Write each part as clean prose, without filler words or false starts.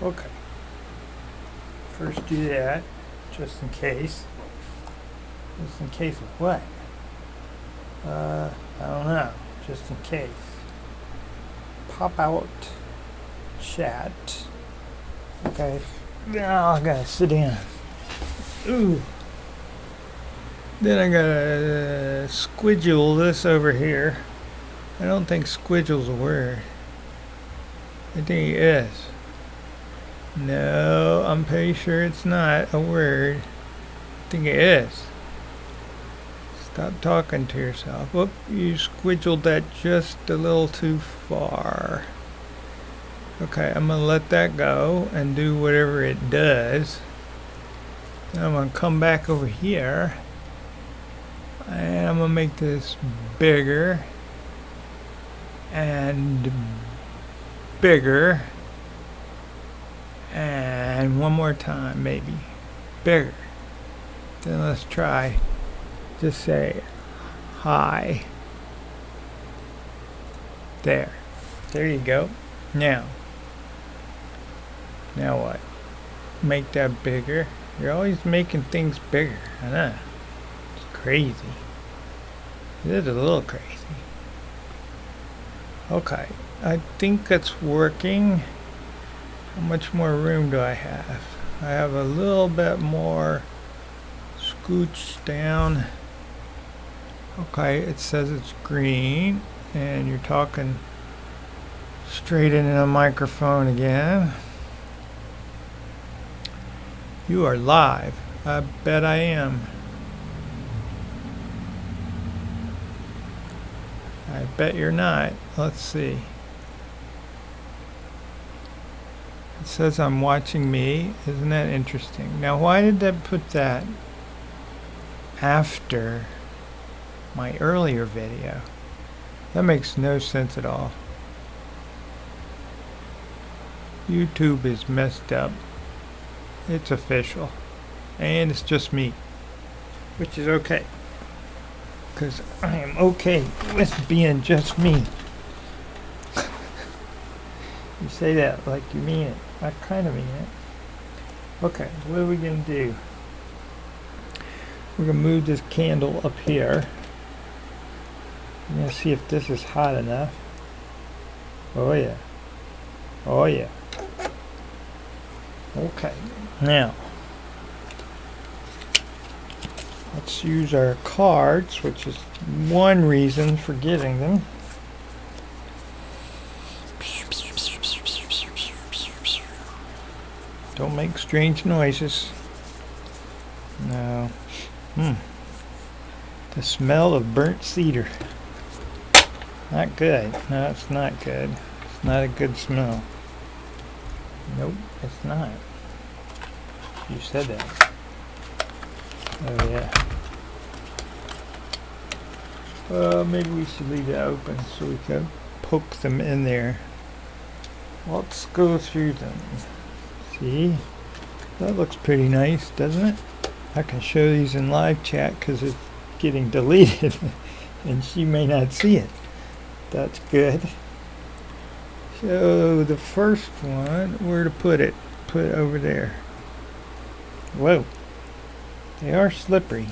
Okay. First do that, just in case. Just in case of what? I don't know. Just in case. Pop out chat. Okay. Now I gotta sit down. Ooh. Then I gotta squidgle this over here. I don't think squidgle's a word. I think it is. No, I'm pretty sure it's not a word. I think it is. Stop talking to yourself. Whoop, you squidgled that just a little too far. Okay, I'm going to let that go and do whatever it does. Then I'm going to come back over here. And I'm going to make this bigger. And bigger. And one more time, maybe. Bigger. Then let's try. Just say hi. There. There you go. Now what? Make that bigger. You're always making things bigger. I know. It's crazy. It is a little crazy. Okay. I think that's working. How much more room do I have? I have a little bit more. Scooch down. Okay, it says it's green, and you're talking straight into the microphone again. You are live. I bet I am. I bet you're not. Let's see. It says I'm watching me. Isn't that interesting? Now, why did that put that after my earlier video? That makes no sense at all. YouTube is messed up. It's official. And it's just me. Which is okay. Because I am okay with being just me. You say that like you mean it. I kind of mean it. Okay, what are we going to do? We're going to move this candle up here. I'm going to see if this is hot enough. Oh yeah. Oh yeah. Okay, now let's use our cards, which is one reason for getting them. Don't make strange noises. No. The smell of burnt cedar. Not good. No, it's not good. It's not a good smell. Nope, it's not. You said that. Oh yeah. Well, maybe we should leave it open so we can poke them in there. Let's go through them. See? That looks pretty nice, doesn't it? I can show these in live chat because it's getting deleted and she may not see it. That's good. So the first one, where to put it? Put it over there. Whoa. They are slippery.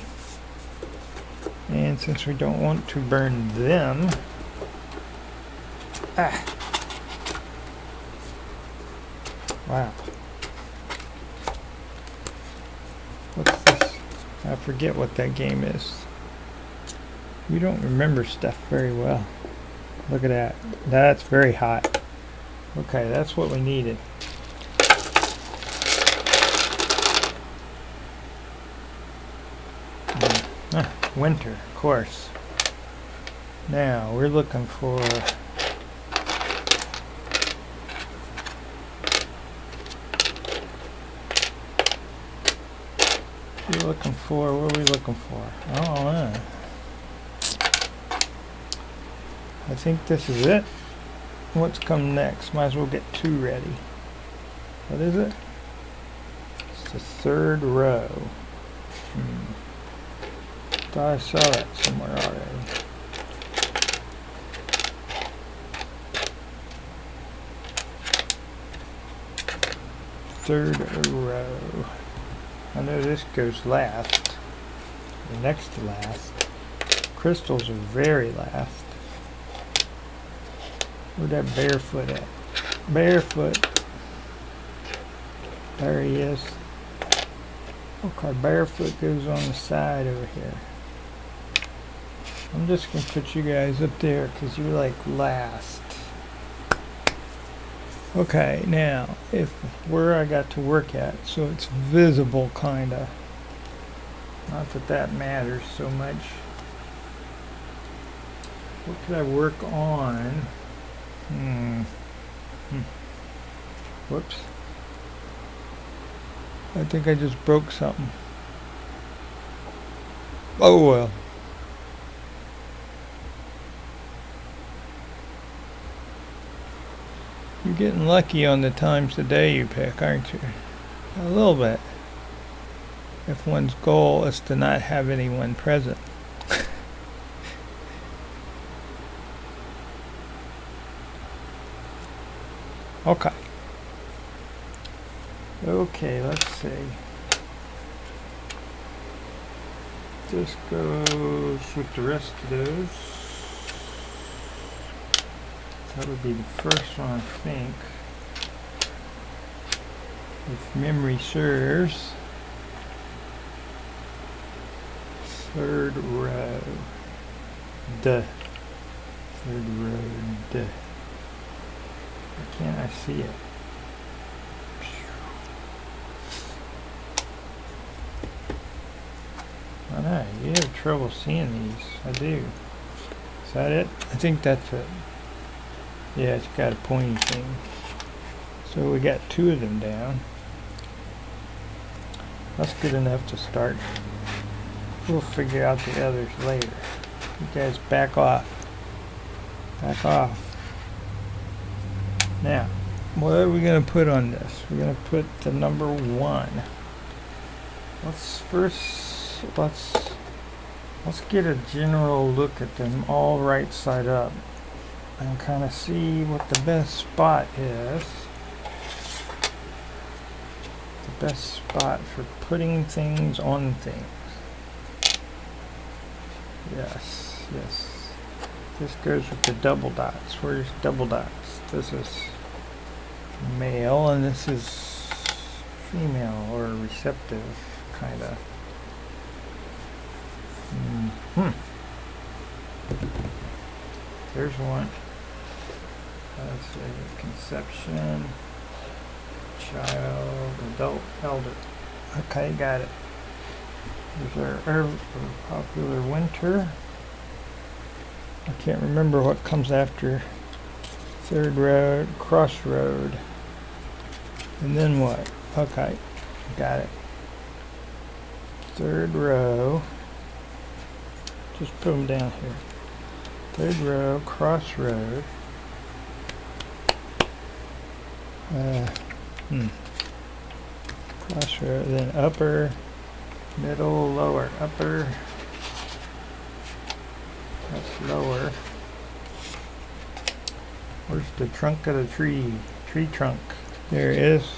And since we don't want to burn them... Wow. What's this? I forget what that game is. You don't remember stuff very well. Look at that. That's very hot. Okay, that's what we needed. Winter, of course. Now, we're looking for... What are we looking for? What are we looking for? I don't know. I think this is it. What's come next? Might as well get two ready. What is it? It's the third row. Thought I saw that somewhere already. third row. I know this goes last, the next to last. Crystals are very last. Where'd that barefoot at? Barefoot. There he is. Okay, barefoot goes on the side over here. I'm just gonna put you guys up there because you're like last. Okay, now if where I got to work at, so it's visible kinda. Not that that matters so much. What could I work on? Whoops. I think I just broke something. Oh well. You're getting lucky on the times of day you pick, aren't you? A little bit. If one's goal is to not have anyone present. Okay. Okay, let's see. This goes with the rest of those. That would be the first one, I think. If memory serves. Third row. Third row. Why can't I see it? I know, you have trouble seeing these. I do. Is that it? I think that's it. Yeah, it's got a pointy thing. So we got 2 of them down. That's good enough to start. We'll figure out the others later. You guys back off. Back off. Now, what are we going to put on this? We're going to put the number 1. Let's get a general look at them all right side up and kind of see what the best spot is. The best spot for putting things on things. Yes, yes. This goes with the double dots. Where's double dots? This is male and this is female or receptive, kind of. There's one. Let's see. Conception, child, adult, elder. Okay, got it. There's our popular winter. I can't remember what comes after third road, crossroad. And then what? Okay, got it. Third row. Just put them down here. Third row, crossroad. Crossroad, then upper, middle, lower, upper. That's lower. Where's the trunk of the tree? Tree trunk. There it is.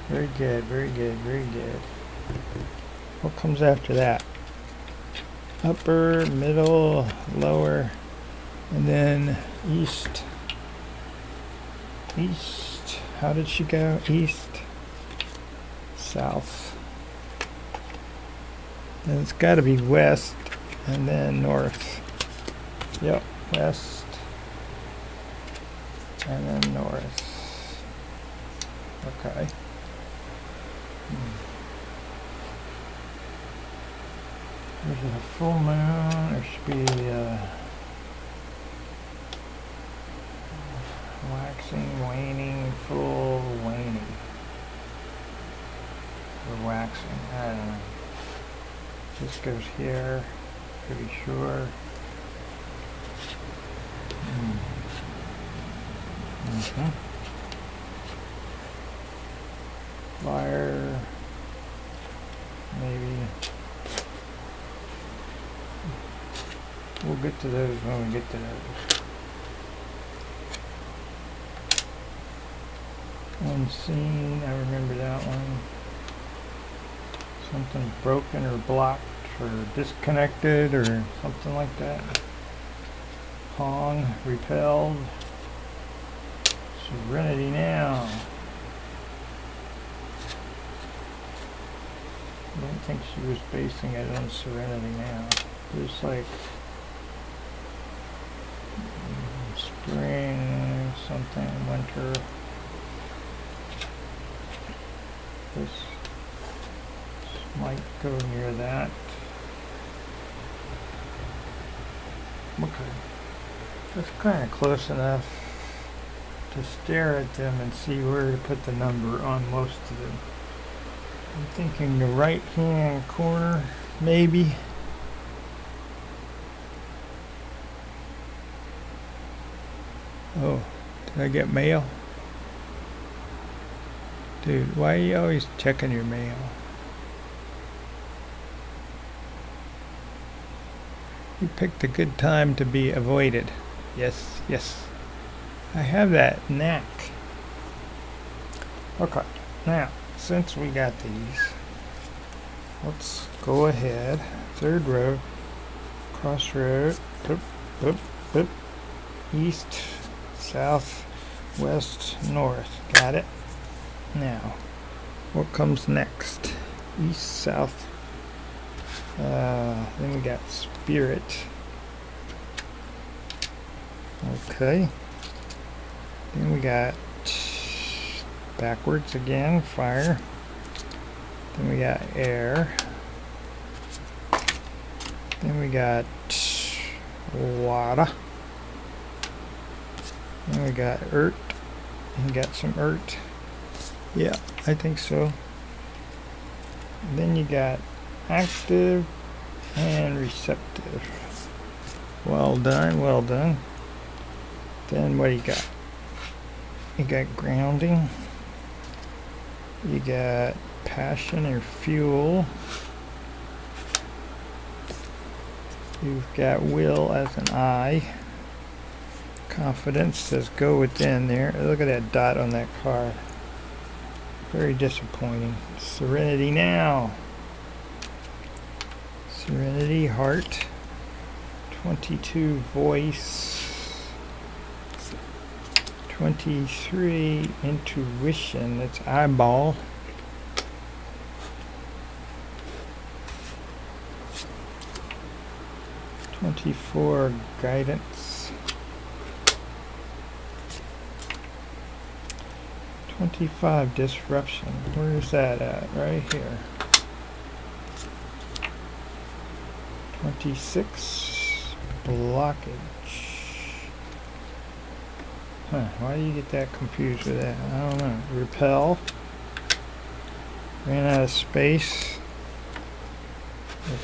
Very good, very good, very good. What comes after that? Upper, middle, lower, and then east. East. How did she go? East. South. And it's got to be west, and then north. Yep, west, and then north. Okay. There's a full moon. There should be waxing, waning, full, waning. Or waxing. I don't know. This goes here. Pretty sure. Fire. Maybe. We'll get to those when we get to those. Unseen, I remember that one. Something broken or blocked or disconnected or something like that. Pong, repelled. Serenity Now. I don't think she was basing it on Serenity Now. There's like spring, something, winter. This might go near that. Okay. That's kind of close enough to stare at them and see where to put the number on most of them. I'm thinking the right hand corner, maybe. Oh, did I get mail? Dude, why are you always checking your mail? You picked a good time to be avoided. Yes, yes. I have that knack. Okay, now, since we got these, let's go ahead. Third row, crossroad, boop, boop, boop, east, south, west, north. Got it? Now, what comes next? East, south. Then we got spirit. Okay. Then we got backwards again, fire. Then we got air. Then we got water. Then we got earth. And got some earth. Yeah, I think so. Then you got active and receptive. Well done, well done. Then what do you got? You got grounding. You got passion or fuel. You've got will as an I. Confidence says go within there. Look at that dot on that card. Very disappointing. Serenity Now. Serenity, heart. 22, voice. 23, intuition. That's eyeball. 24, guidance. 25, disruption. Where is that at? Right here. 26, blockage. Huh, why do you get that confused with that? I don't know. Repel. Ran out of space.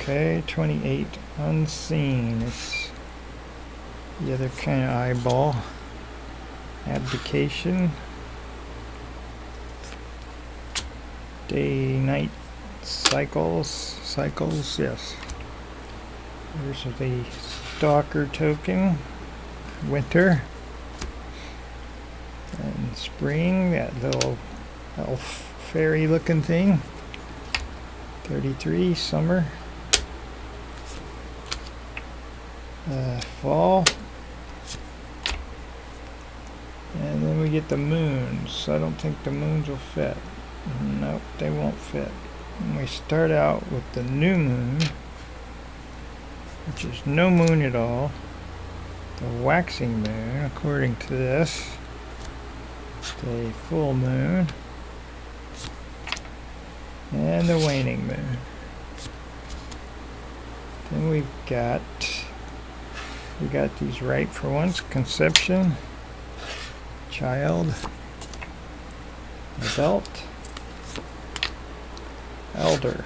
Okay, 28, unseen. It's the other kind of eyeball. Abdication. Day, night, cycles, yes. There's the stalker token, winter, and spring, that little elf fairy looking thing. 33, summer, fall, and then we get the moons. I don't think the moons will fit. Nope, they won't fit. And we start out with the new moon, which is no moon at all. The waxing moon, according to this. The full moon. And the waning moon. Then we got these right for once. Conception, child, adult, elder.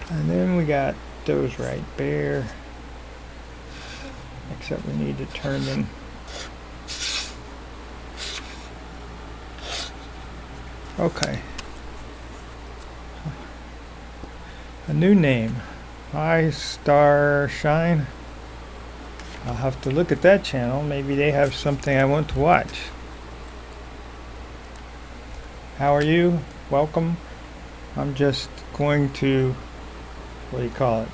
And then we got those right, bear, except we need to turn them. Okay. A new name. Hi, Star Shine. I'll have to look at that channel. Maybe they have something I want to watch. How are you? Welcome. I'm just going to, what do you call it?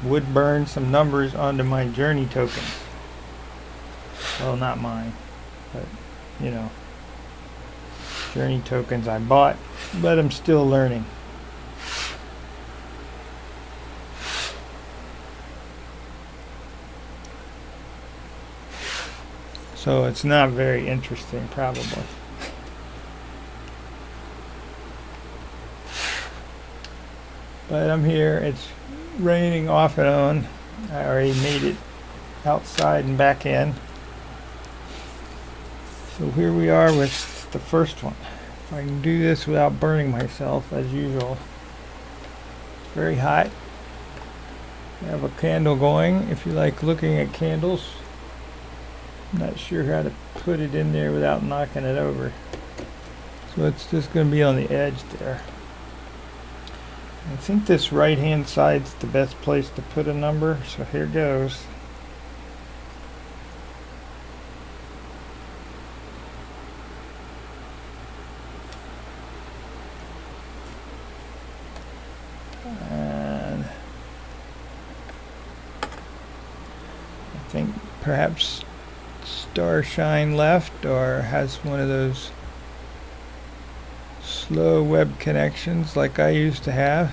Wood burn some numbers onto my journey tokens. Well, not mine, but you know, journey tokens I bought, but I'm still learning. So it's not very interesting, probably. But I'm here. It's raining off and on. I already made it outside and back in. So here we are with the first one. If I can do this without burning myself, as usual. It's very hot. I have a candle going if you like looking at candles. I'm not sure how to put it in there without knocking it over. So it's just going to be on the edge there. I think this right hand side's the best place to put a number, so here goes. And I think perhaps Starshine left, or has one of those slow web connections like I used to have,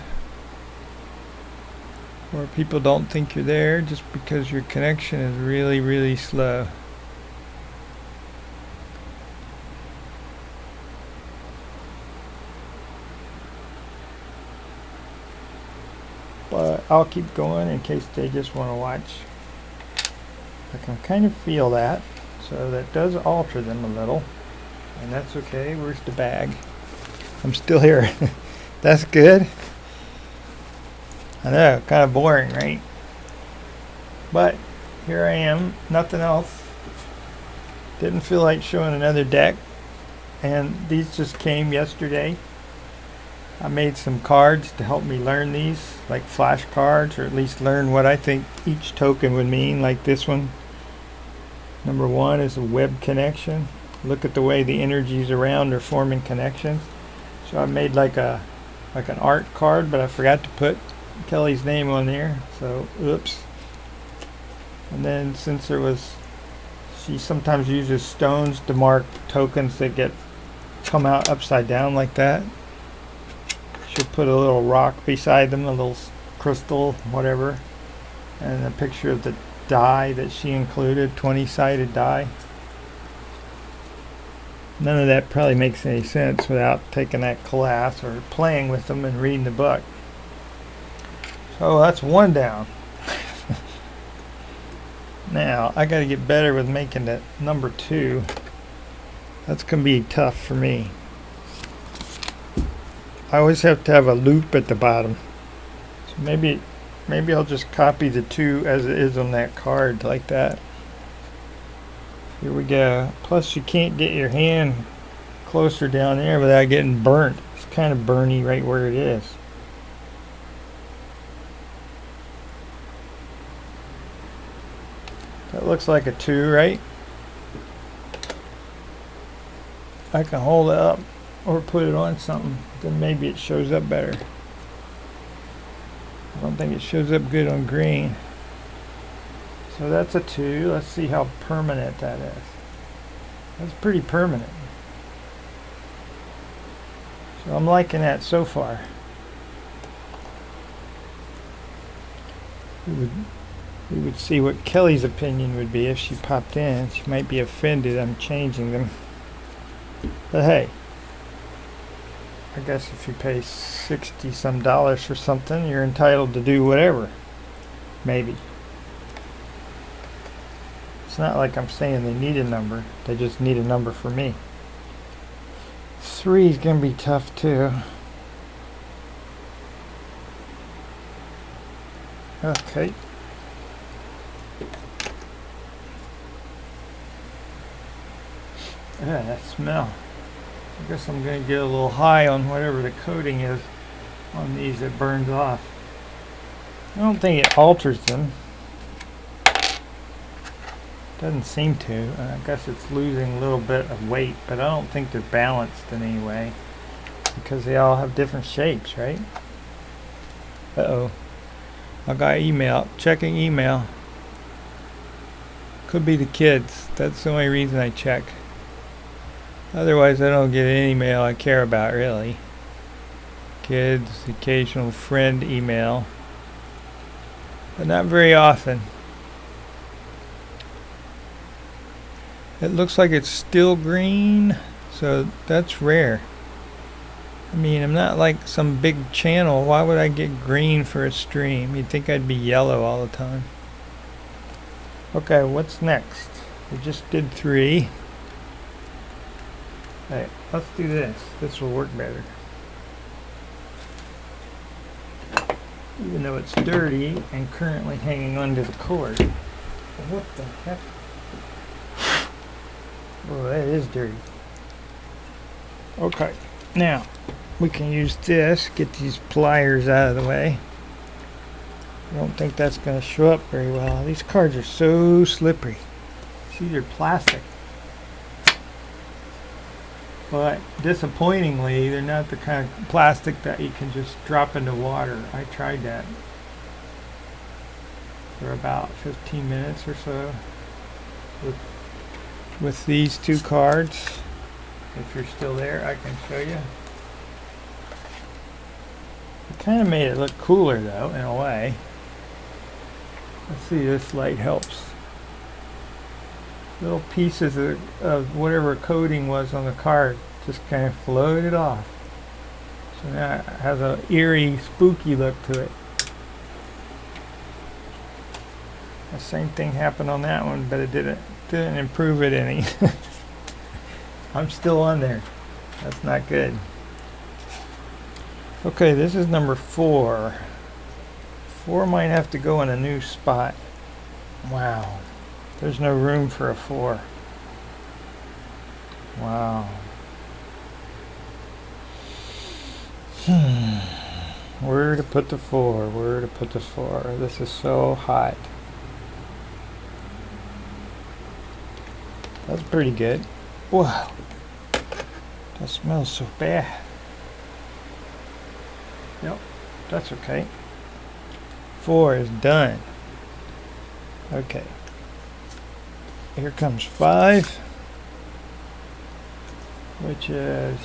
where people don't think you're there just because your connection is really, really slow. But I'll keep going in case they just want to watch. I can kind of feel that, so that does alter them a little, and that's okay. Where's the bag? I'm still here. That's good. I know, kind of boring, right? But here I am, nothing else. Didn't feel like showing another deck, and these just came yesterday. I made some cards to help me learn these, like flashcards, or at least learn what I think each token would mean, like this one. Number 1 is a web connection. Look at the way the energies around are forming connections. So I made like an art card, but I forgot to put Kelly's name on there, so oops. And then since she sometimes uses stones to mark tokens that come out upside down like that. She'll put a little rock beside them, a little crystal, whatever, and a picture of the die that she included, 20-sided die. None of that probably makes any sense without taking that class or playing with them and reading the book. So that's one down. Now I got to get better with making that number 2. That's going to be tough for me. I always have to have a loop at the bottom. So maybe I'll just copy the 2 as it is on that card like that. Here we go. Plus you can't get your hand closer down there without getting burnt. It's kind of burny right where it is. That looks like a 2, right? I can hold it up or put it on something, then maybe it shows up better. I don't think it shows up good on green. So that's a 2. Let's see how permanent that is. That's pretty permanent. So I'm liking that so far. We would see what Kelly's opinion would be if she popped in. She might be offended I'm changing them. But hey, I guess if you pay $60 some for something, you're entitled to do whatever. Maybe. It's not like I'm saying they need a number. They just need a number for me. 3 is going to be tough too. Okay. Yeah, that smell. I guess I'm going to get a little high on whatever the coating is on these that burns off. I don't think it alters them. Doesn't seem to. I guess it's losing a little bit of weight, but I don't think they're balanced in any way. because they all have different shapes, right? Uh-oh. I got email. Checking email. Could be the kids. That's the only reason I check. Otherwise, I don't get any email I care about, really. Kids, occasional friend email. But not very often. It looks like it's still green, so that's rare. I mean, I'm not like some big channel. Why would I get green for a stream? You'd think I'd be yellow all the time. Okay, what's next? We just did 3. Hey, let's do this. This will work better. Even though it's dirty and currently hanging onto the cord. What the heck? Oh, that is dirty. Okay, now we can use this, get these pliers out of the way. I don't think that's going to show up very well. These cards are so slippery. See, they're plastic. But disappointingly, they're not the kind of plastic that you can just drop into water. I tried that for about 15 minutes or so with these 2 cards. If you're still there, I can show you. It kind of made it look cooler though, in a way. Let's see, this light helps. Little pieces of whatever coating was on the card just kind of floated off. So now it has an eerie, spooky look to it. The same thing happened on that one, but it didn't improve it any. I'm still on there. That's not good. Okay, this is number 4. 4 might have to go in a new spot. Wow. There's no room for a 4. Wow. Where to put the 4? Where to put the 4? This is so hot. That's pretty good. Wow. That smells so bad. Yep, that's okay. 4 is done. Okay. Here comes 5, which is,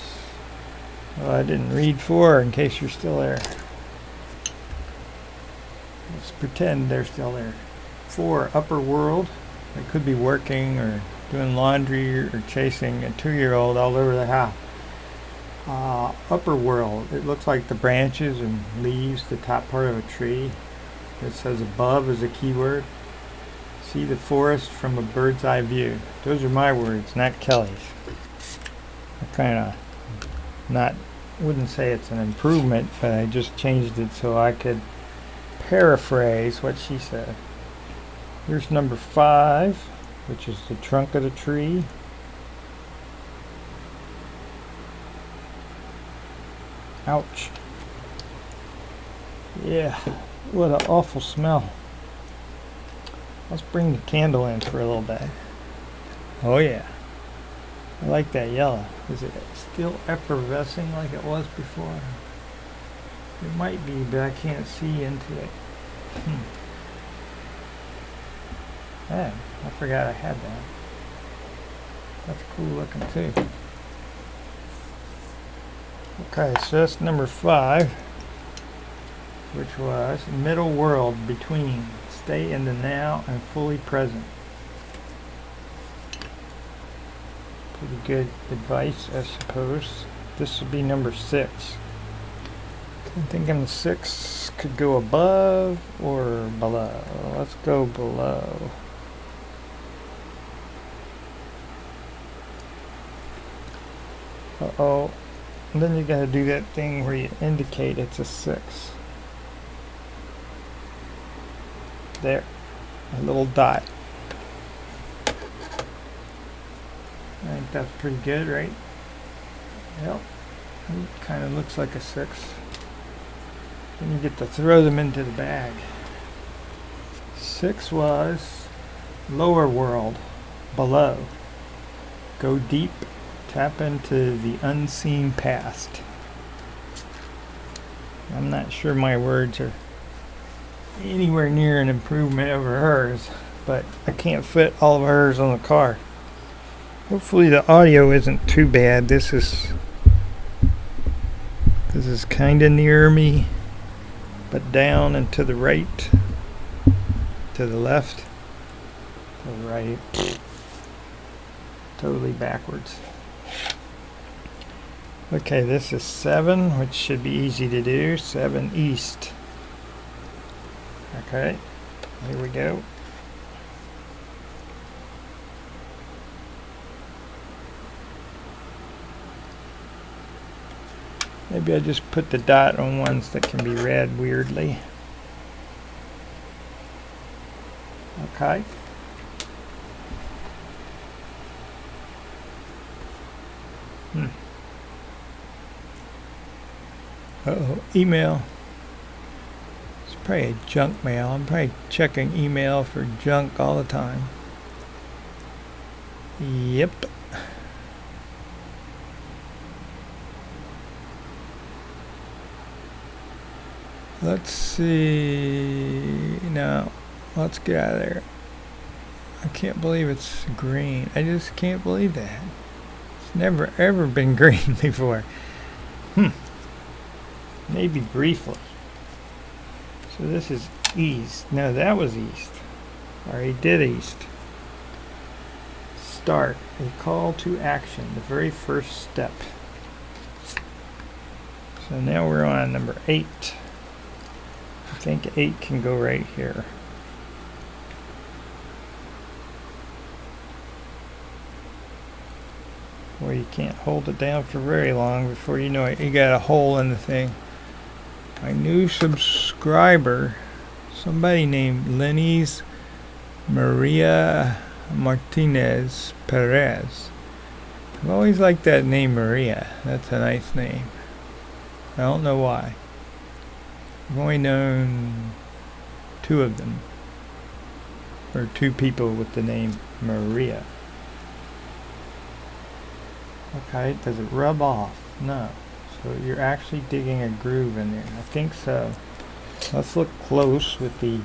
well, I didn't read 4 in case you're still there. Let's pretend they're still there. 4, upper world. They could be working or doing laundry or chasing a 2-year-old all over the house. Upper world. It looks like the branches and leaves, the top part of a tree. It says above is a keyword. See the forest from a bird's eye view. Those are my words, not Kelly's. I kind of wouldn't say it's an improvement, but I just changed it so I could paraphrase what she said. Here's number 5, which is the trunk of the tree. Ouch. Yeah, what an awful smell. Let's bring the candle in for a little bit. Oh yeah. I like that yellow. Is it still effervescing like it was before? It might be, but I can't see into it. Yeah, I forgot I had that. That's cool looking too. Okay, so that's number 5, which was middle world between. Stay in the now and fully present. Pretty good advice, I suppose. This would be number 6. I'm thinking 6 could go above or below. Let's go below. Uh-oh. And then you gotta do that thing where you indicate it's a 6. There, a little dot. I think that's pretty good, right? Yep. It kind of looks like a 6. Then you get to throw them into the bag. 6 was lower world, below. Go deep, tap into the unseen past. I'm not sure my words are anywhere near an improvement over hers, but I can't fit all of hers on the car. Hopefully the audio isn't too bad. This is kind of near me, but down and to the right, to the left, to the right, totally backwards. Okay, this is 7, which should be easy to do. 7 east. Okay, here we go. Maybe I just put the dot on ones that can be read weirdly. Okay. Uh-oh, email. It's probably a junk mail. I'm probably checking email for junk all the time. Yep. Let's see. No, let's get out of there. I can't believe it's green. I just can't believe that. It's never ever been green before. Maybe briefly. So this is east. No, that was east. I already did east. Start. A call to action. The very first step. So now we're on number 8. I think 8 can go right here. Well, you can't hold it down for very long before you know it. You got a hole in the thing. My new subscriber, somebody named Lenny's Maria Martinez Perez. I've always liked that name, Maria. That's a nice name. I don't know why. I've only known 2 of them, or 2 people with the name Maria. Okay, does it rub off? No. So you're actually digging a groove in there. I think so. Let's look close with the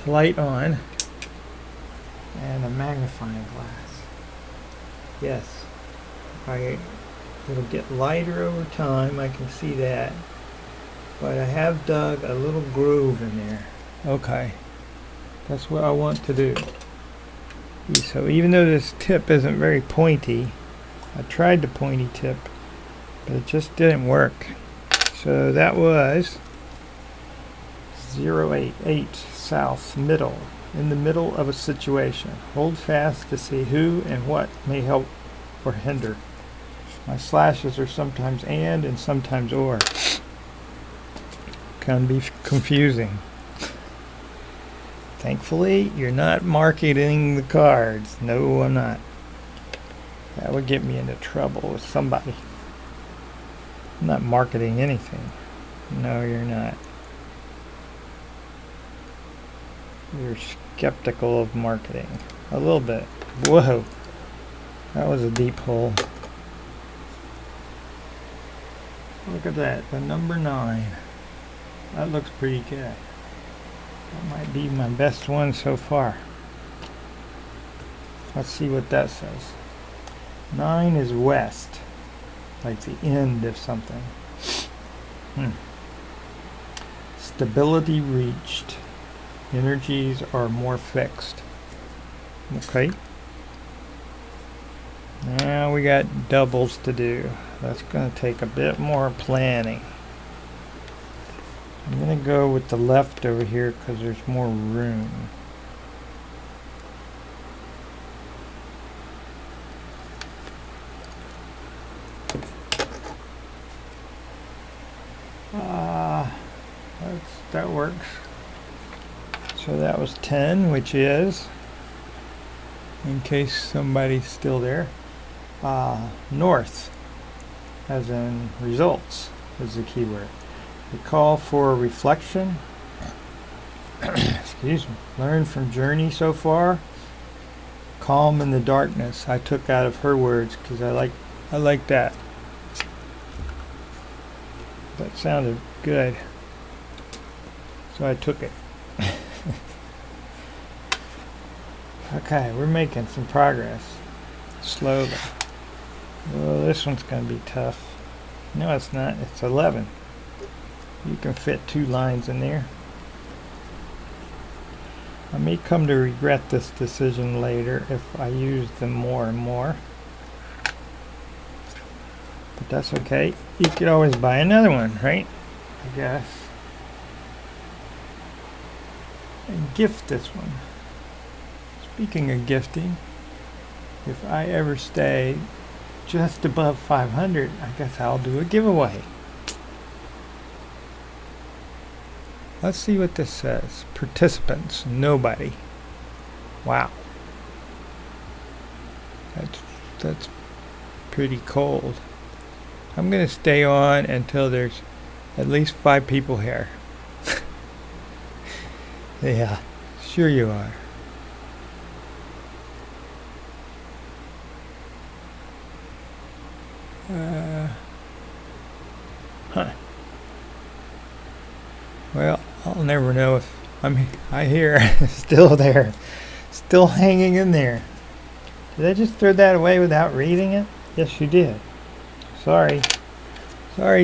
light on and a magnifying glass. Yes. It'll get lighter over time. I can see that. But I have dug a little groove in there. Okay. That's what I want to do. So even though this tip isn't very pointy, I tried the pointy tip, but it just didn't work. So that was 088 south, middle, in the middle of a situation. Hold fast to see who and what may help or hinder. My slashes are sometimes and sometimes or. Can be confusing. Thankfully, you're not marketing the cards. No, I'm not. That would get me into trouble with somebody. I'm not marketing anything. No, you're not. You're skeptical of marketing. A little bit. Whoa. That was a deep hole. Look at that. The number 9. That looks pretty good. That might be my best one so far. Let's see what that says. 9 is west. Like the end of something. Stability reached. Energies are more fixed. Okay. Now we got doubles to do. That's going to take a bit more planning. I'm going to go with the left over here because there's more room. That works. So that was 10, which is, in case somebody's still there, north, as in results, is the keyword. The call for reflection. Excuse me. Learn from journey so far. Calm in the darkness. I took out of her words because I like that. That sounded good. So I took it. Okay, we're making some progress. Slowly. Oh, this one's going to be tough. No, it's not. It's 11. You can fit 2 lines in there. I may come to regret this decision later if I use them more and more. But that's okay. You could always buy another one, right? I guess. And gift this one. Speaking of gifting, if I ever stay just above 500, I guess I'll do a giveaway. Let's see what this says. Participants, nobody. Wow. That's pretty cold. I'm going to stay on until there's at least 5 people here. Yeah, sure you are. Well, I'll never know if I hear still there, still hanging in there. Did I just throw that away without reading it? Yes, you did. Sorry,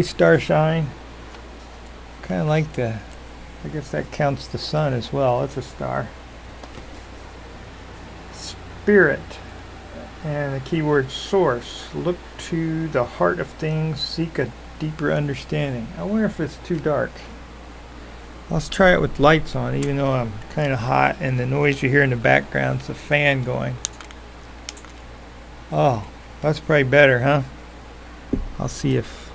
Starshine. Kind of like the. I guess that counts the sun as well. It's a star. Spirit. And the keyword source. Look to the heart of things. Seek a deeper understanding. I wonder if it's too dark. Let's try it with lights on, even though I'm kind of hot and the noise you hear in the background is the fan going. Oh, that's probably better, huh? I'll see if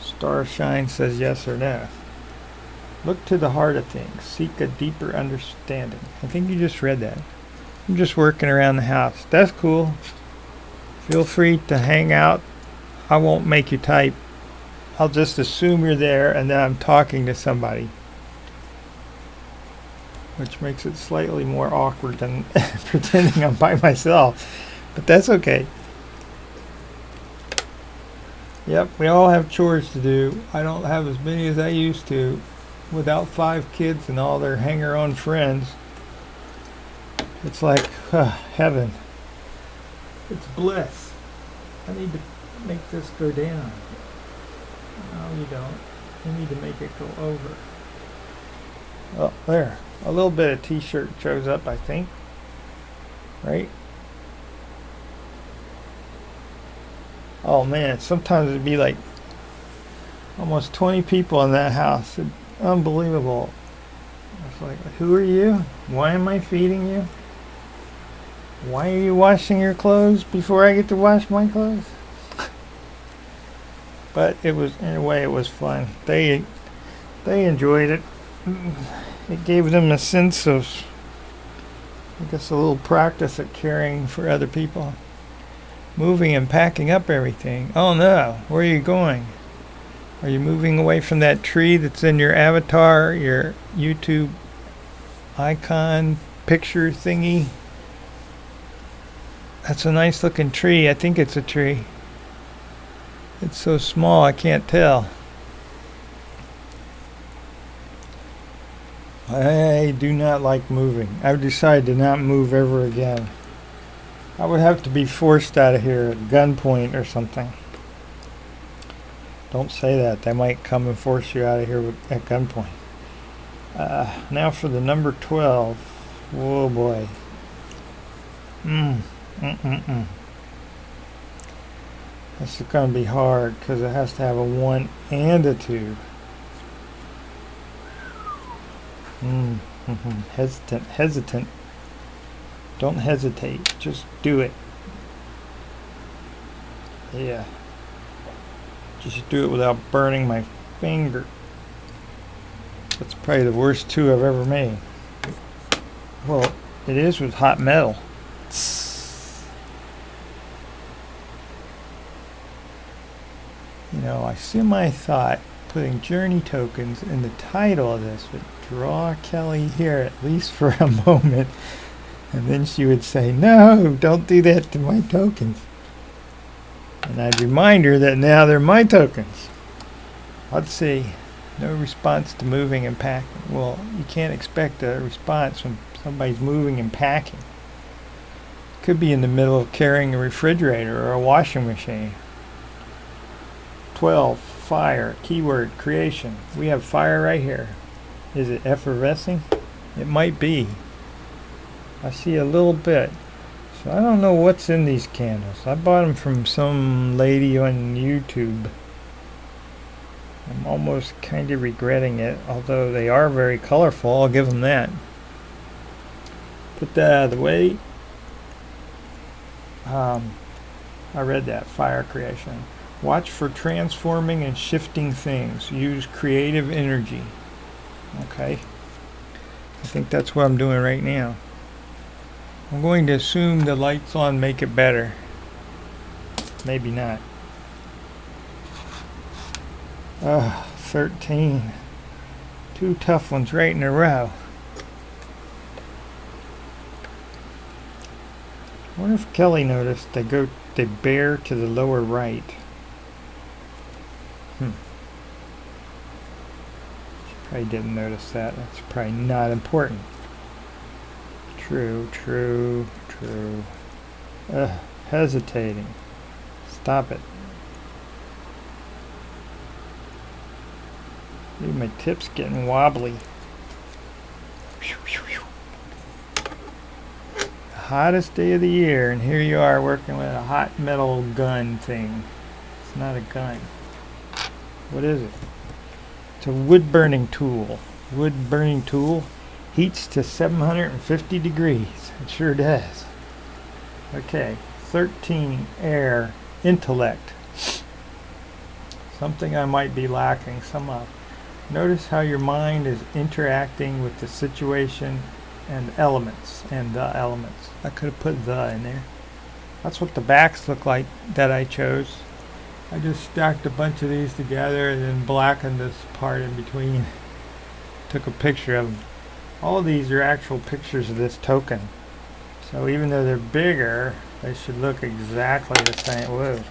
Starshine says yes or no. Look to the heart of things. Seek a deeper understanding. I think you just read that. I'm just working around the house. That's cool. Feel free to hang out. I won't make you type. I'll just assume you're there and then I'm talking to somebody. Which makes it slightly more awkward than pretending I'm by myself. But that's okay. Yep, we all have chores to do. I don't have as many as I used to. Without 5 kids and all their hanger-on friends. It's like heaven. It's bliss. I need to make this go down. No, you don't. You need to make it go over. Oh, there. A little bit of t-shirt shows up, I think. Right? Oh man, sometimes it'd be like almost 20 people in that house. Unbelievable. It's like, who are you? Why am I feeding you? Why are you washing your clothes before I get to wash my clothes? But it was, in a way, it was fun. They enjoyed it. It gave them a sense of, I guess, a little practice at caring for other people. Moving and packing up everything. Oh no, where are you going? Are you moving away from that tree that's in your avatar, your YouTube icon picture thingy? That's a nice looking tree. I think it's a tree. It's so small I can't tell. I do not like moving. I've decided to not move ever again. I would have to be forced out of here at gunpoint or something. Don't say that. They might come and force you out of here at gunpoint. Now for the number 12. Oh boy. This is going to be hard because it has to have a 1 and a 2. Hesitant. Don't hesitate. Just do it. Yeah. Just do it without burning my finger. That's probably the worst 2 I've ever made. Well, it is with hot metal. You know, I semi-thought putting journey tokens in the title of this would draw Kelly here at least for a moment. And then she would say, no, don't do that to my tokens. And I'd remind her that now they're my tokens. Let's see. No response to moving and packing. Well, you can't expect a response when somebody's moving and packing. Could be in the middle of carrying a refrigerator or a washing machine. 12. Fire. Keyword creation. We have fire right here. Is it effervescing? It might be. I see a little bit. So I don't know what's in these candles. I bought them from some lady on YouTube. I'm almost kind of regretting it, although they are very colorful. I'll give them that. Put that out of the way. I read that. Fire creation. Watch for transforming and shifting things. Use creative energy. Okay. I think that's what I'm doing right now. I'm going to assume the lights on make it better. Maybe not. 13. Two tough ones right in a row. I wonder if Kelly noticed they bear to the lower right. She probably didn't notice that. That's probably not important. True. Hesitating. Stop it. Maybe my tip's getting wobbly. The hottest day of the year, and here you are working with a hot metal gun thing. It's not a gun. What is it? It's a wood burning tool. Wood burning tool heats to 750 degrees. It sure does. Okay. 13. Air. Intellect. Something I might be lacking some of. Notice how your mind is interacting with the situation and elements and the elements. I could have put the in there. That's what the backs look like that I chose. I just stacked a bunch of these together and then blackened this part in between. Took a picture of them. All of these are actual pictures of this token. So even though they're bigger, they should look exactly the same. Whoa.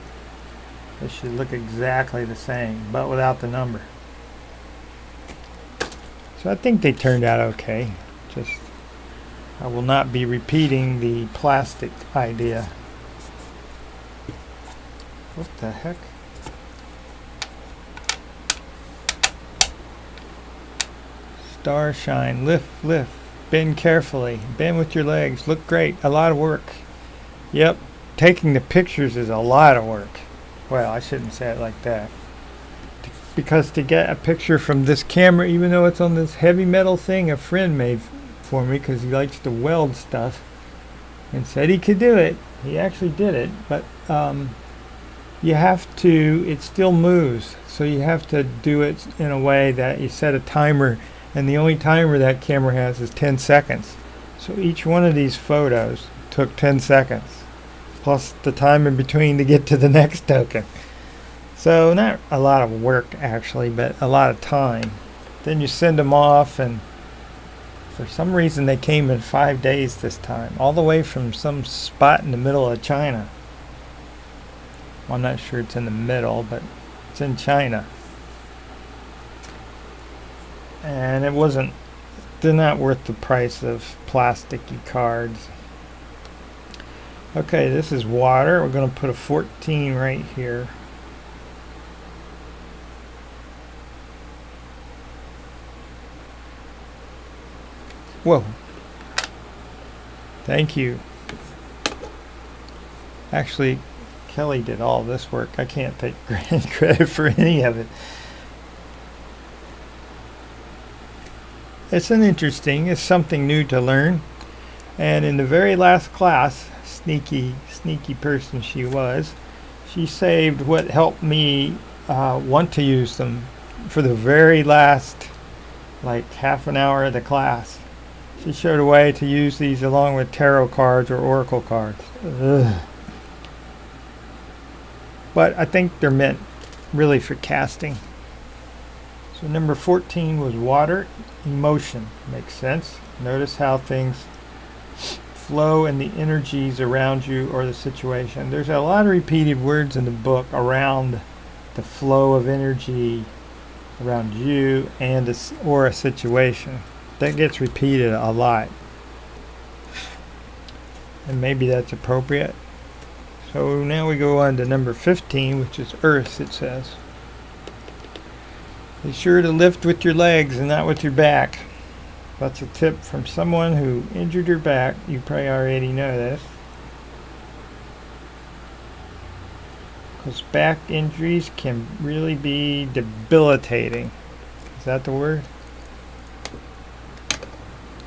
They should look exactly the same, but without the number. So I think they turned out okay. Just, I will not be repeating the plastic idea. What the heck? Star shine, lift. Bend carefully. Bend with your legs. Look great. A lot of work. Yep. Taking the pictures is a lot of work. Well, I shouldn't say it like that. Because to get a picture from this camera, even though it's on this heavy metal thing a friend made for me because he likes to weld stuff and said he could do it. He actually did it, but you have to, it still moves, so you have to do it in a way that you set a timer, and the only timer that camera has is 10 seconds. So each one of these photos took 10 seconds, plus the time in between to get to the next token. So not a lot of work actually, but a lot of time. Then you send them off, and for some reason they came in 5 days this time, all the way from some spot in the middle of China. Well, I'm not sure it's in the middle, but it's in China. And they're not worth the price of plasticky cards. Okay, this is water. We're going to put a 14 right here. Whoa. Thank you. Actually, Kelly did all this work. I can't take credit for any of it. It's something new to learn. And in the very last class, sneaky person she was, she saved what helped me want to use them for the very last half an hour of the class. She showed a way to use these along with tarot cards or oracle cards. Ugh. But I think they're meant really for casting. So number 14 was water. Emotion. Makes sense. Notice how things flow and the energies around you or the situation. There's a lot of repeated words in the book around the flow of energy around you and or a situation. That gets repeated a lot. And maybe that's appropriate. So now we go on to number 15, which is Earth, it says. Be sure to lift with your legs and not with your back. That's a tip from someone who injured her back. You probably already know this. Because back injuries can really be debilitating. Is that the word?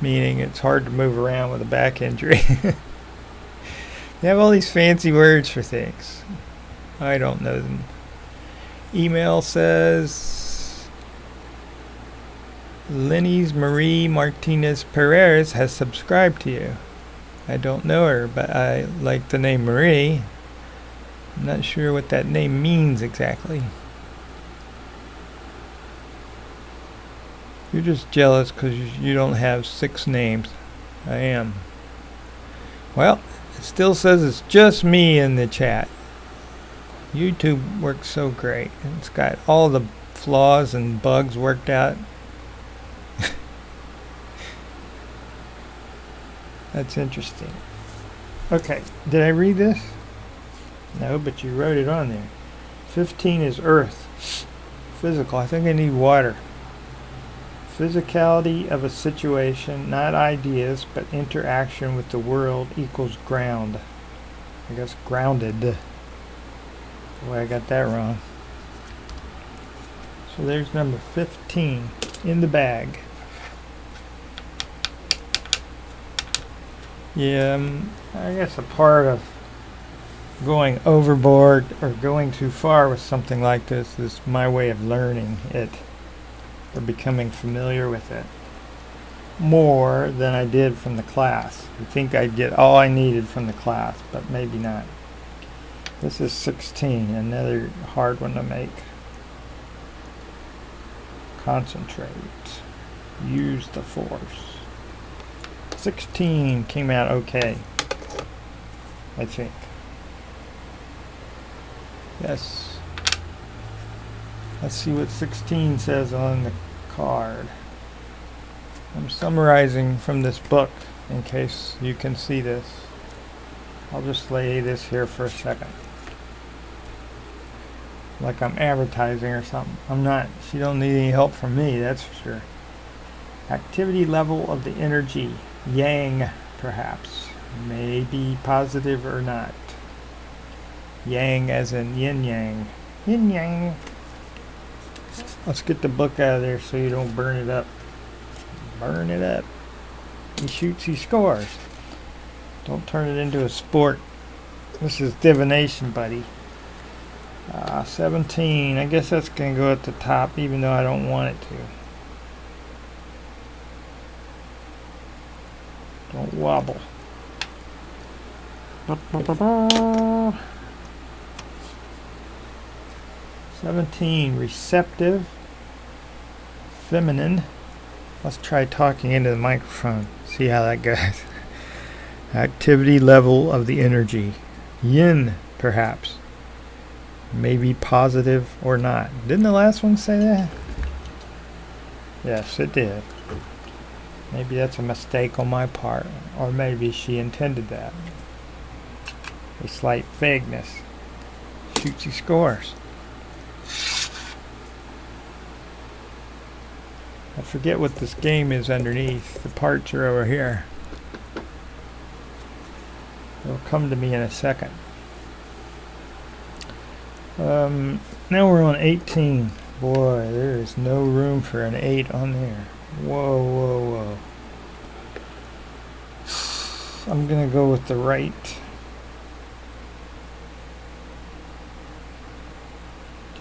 Meaning it's hard to move around with a back injury. They have all these fancy words for things. I don't know them. Email says Lenny's Marie Martinez Perez has subscribed to you. I don't know her, but I like the name Marie. I'm not sure what that name means exactly. You're just jealous because you don't have 6 names. I am. Well, it still says it's just me in the chat. YouTube works so great. It's got all the flaws and bugs worked out. That's interesting. Okay, did I read this? No, but you wrote it on there. 15 is Earth. Physical. I think I need water. Physicality of a situation, not ideas, but interaction with the world equals ground. I guess grounded. Boy, I got that wrong. So there's number 15 in the bag. Yeah, I guess a part of going overboard or going too far with something like this is my way of learning it or becoming familiar with it more than I did from the class. I think I'd get all I needed from the class, but maybe not. This is 16, another hard one to make. Concentrate. Use the force. 16 came out okay, I think. Yes. Let's see what 16 says on the card. I'm summarizing from this book in case you can see this. I'll just lay this here for a second. Like I'm advertising or something. I'm not. She don't need any help from me, that's for sure. Activity level of the energy. Yang, perhaps. Maybe positive or not. Yang as in yin yang. Yin yang. Let's get the book out of there so you don't burn it up. Burn it up. He shoots, he scores. Don't turn it into a sport. This is divination, buddy. 17. I guess that's going to go at the top even though I don't want it to. Don't wobble. 17. Receptive. Feminine. Let's try talking into the microphone. See how that goes. Activity level of the energy. Yin, perhaps. Maybe positive or not. Didn't the last one say that? Yes, it did. Maybe that's a mistake on my part. Or maybe she intended that. A slight vagueness. Shoots, he scores. I forget what this game is underneath. The parts are over here. They'll come to me in a second. Now we're on 18. Boy, there is no room for an 8 on there. Whoa, whoa, whoa. I'm going to go with the right.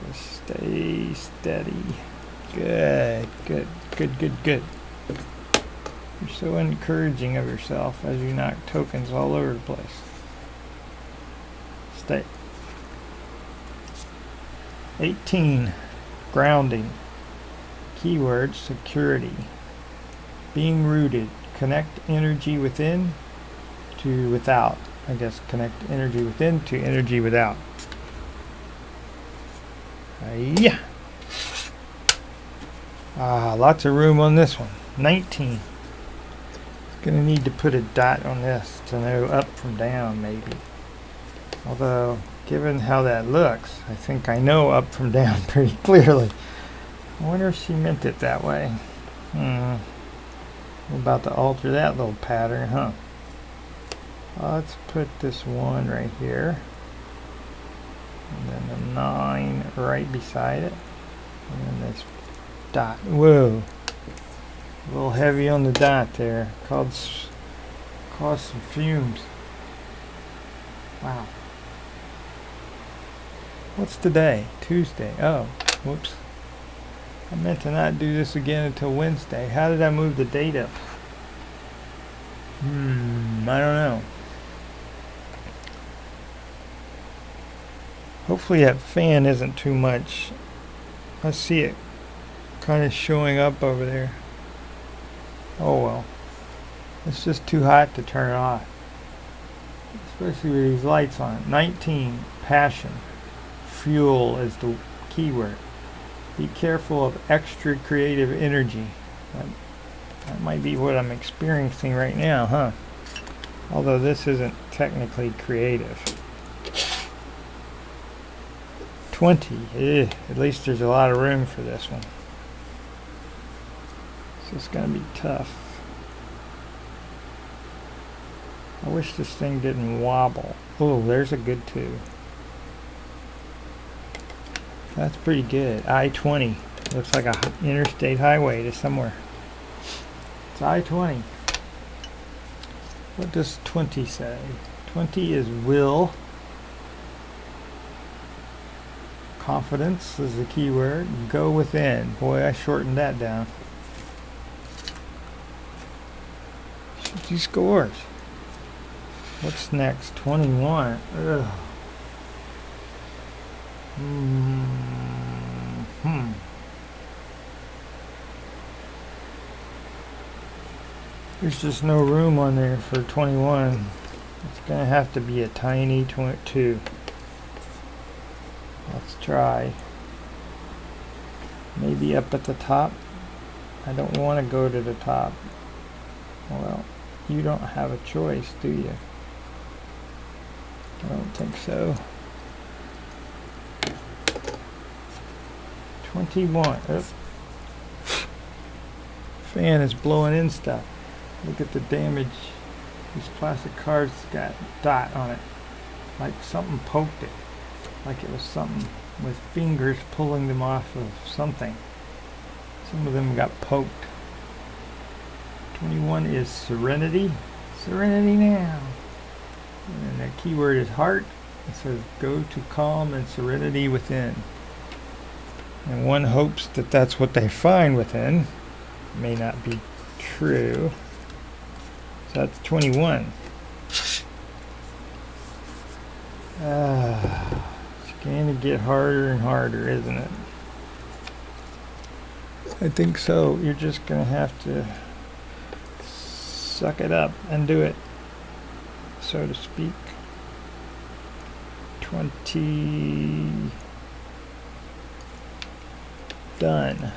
Just stay steady. Good, good, good, good, good. You're so encouraging of yourself as you knock tokens all over the place. Stay. 18. Grounding. Keyword, security. Being rooted. Connect energy within to without. I guess connect energy within to energy without. Yeah. Lots of room on this one. 19. Gonna need to put a dot on this to know up from down, maybe. Although, given how that looks, I think I know up from down pretty clearly. I wonder if she meant it that way. I'm about to alter that little pattern, huh? Let's put this 1 right here. And then the 9 right beside it. And then this dot. Whoa. A little heavy on the dot there. Caused some fumes. Wow. What's today? Tuesday. Oh, whoops. I meant to not do this again until Wednesday. How did I move the date up? I don't know. Hopefully that fan isn't too much. I see it kind of showing up over there. Oh well. It's just too hot to turn off. Especially with these lights on. 19. Passion. Fuel is the keyword. Be careful of extra creative energy. That might be what I'm experiencing right now, huh? Although this isn't technically creative. 20. At least there's a lot of room for this one. So it's going to be tough. I wish this thing didn't wobble. Oh, there's a good 2. That's pretty good. I-20. Looks like a interstate highway to somewhere. It's I-20. What does 20 say? 20 is will. Confidence is the key word. Go within. Boy, I shortened that down. These scores. What's next? 21. Ugh. There's just no room on there for 21. It's going to have to be a tiny 22. Let's try. Maybe up at the top. I don't want to go to the top. Well, you don't have a choice, do you? I don't think so. 21. Oh. Fan is blowing in stuff. Look at the damage. These plastic cards got dot on it. Like something poked it. Like it was something with fingers pulling them off of something. Some of them got poked. 21 is serenity. Serenity now. And the keyword is heart. It says go to calm and serenity within. And one hopes that that's what they find within. May not be true. So that's 21. It's going to get harder and harder, isn't it? I think so. You're just going to have to suck it up and do it, so to speak. 20. Done.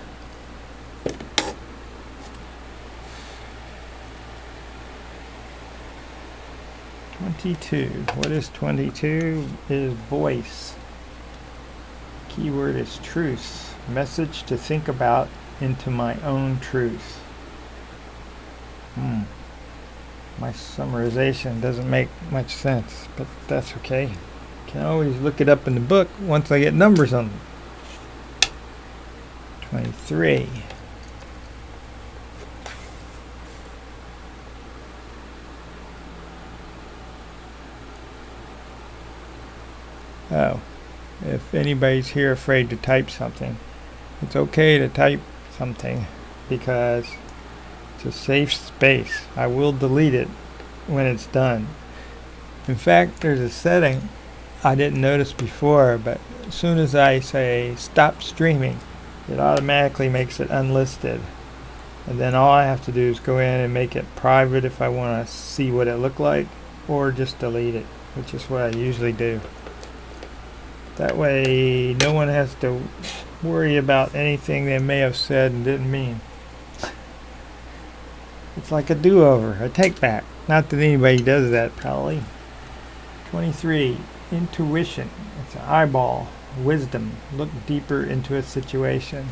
22. What is 22? Is voice. Keyword is truth. Message to think about into my own truth. My summarization doesn't make much sense, but that's okay. Can always look it up in the book once I get numbers on them. 23. Oh, if anybody's here afraid to type something, it's okay to type something because it's a safe space. I will delete it when it's done. In fact, there's a setting I didn't notice before, but as soon as I say stop streaming, it automatically makes it unlisted. And then all I have to do is go in and make it private if I want to see what it looked like, or just delete it, which is what I usually do. That way no one has to worry about anything they may have said and didn't mean. It's like a do-over, a take-back. Not that anybody does that, probably. 23, intuition. It's an eyeball, wisdom. Look deeper into a situation.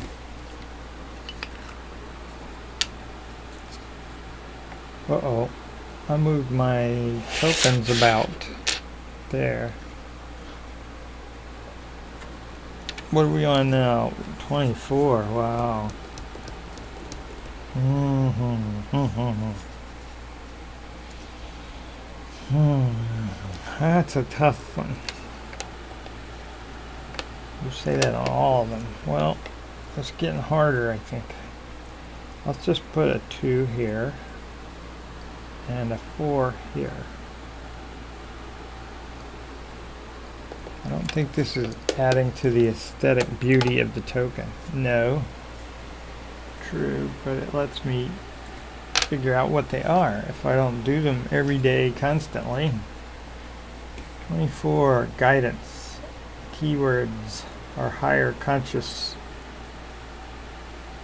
Uh-oh. I moved my tokens about. There. What are we on now? 24. Wow. That's a tough one. You say that on all of them. Well, it's getting harder, I think. Let's just put a 2 here and a 4 here. I don't think this is adding to the aesthetic beauty of the token. No. True, but it lets me figure out what they are if I don't do them every day constantly. 24, guidance. Keywords are higher conscious.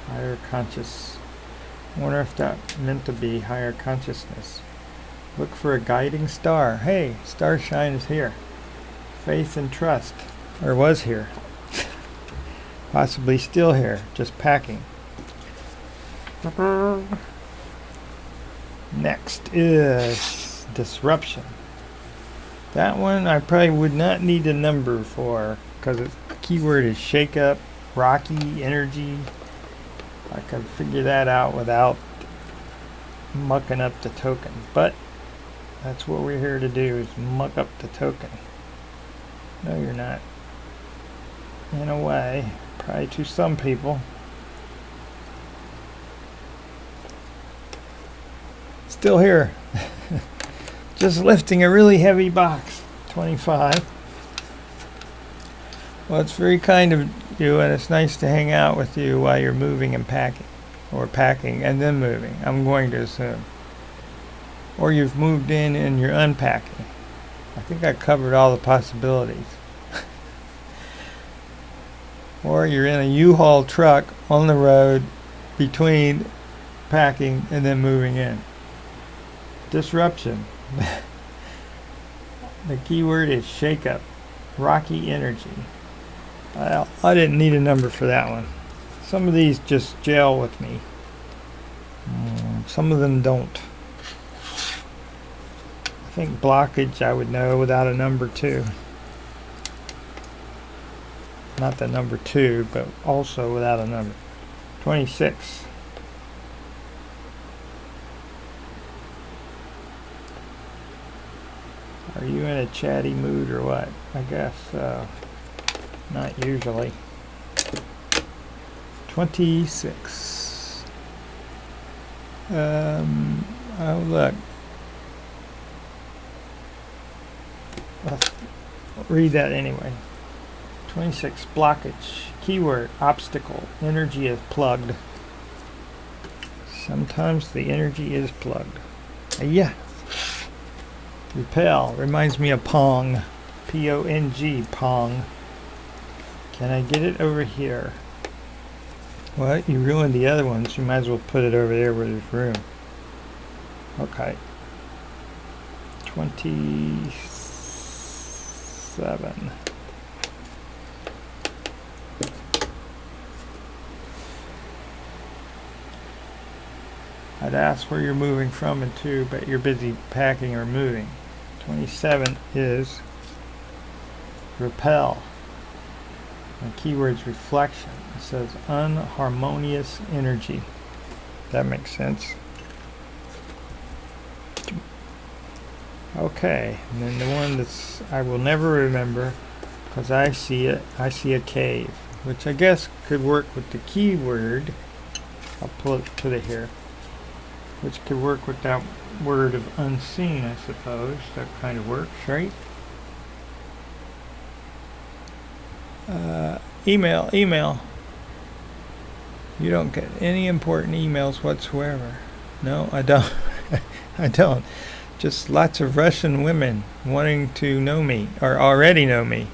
Higher conscious. I wonder if that meant to be higher consciousness. Look for a guiding star. Hey, starshine is here. Faith and trust. Or was here. Possibly still here, just packing. Next is disruption. That one I probably would not need a number for because the keyword is shake up, rocky energy. I can figure that out without mucking up the token. But that's what we're here to do, is muck up the token. No, you're not. In a way, probably to some people. Still here. Just lifting a really heavy box. 25. Well, it's very kind of you, and it's nice to hang out with you while you're moving and packing. Or packing and then moving, I'm going to assume. Or you've moved in and you're unpacking. I think I covered all the possibilities. Or you're in a U-Haul truck on the road between packing and then moving in. Disruption. The keyword is shake up. Rocky energy. Well, I didn't need a number for that one. Some of these just gel with me. Some of them don't. I think blockage I would know without a number too. Not the number 2, but also without a number. 26. Are you in a chatty mood or what? I guess not usually. 26. Oh look. Let's read that anyway. 26, blockage. Keyword, obstacle. Energy is plugged. Sometimes the energy is plugged. Yeah. Repel. Reminds me of Pong. P-O-N-G. Pong. Can I get it over here? Well, you ruined the other ones. You might as well put it over there where there's room. Okay. 27. I'd ask where you're moving from and to, but you're busy packing or moving. 27 is repel. The keyword's reflection. It says unharmonious energy. That makes sense. Okay, and then the one that's I will never remember because I see it. I see a cave, which I guess could work with the keyword. I'll put it here. Which could work with that word of unseen, I suppose. That kind of works, right? Email. You don't get any important emails whatsoever. No, I don't. I don't. Just lots of Russian women wanting to know me, or already know me.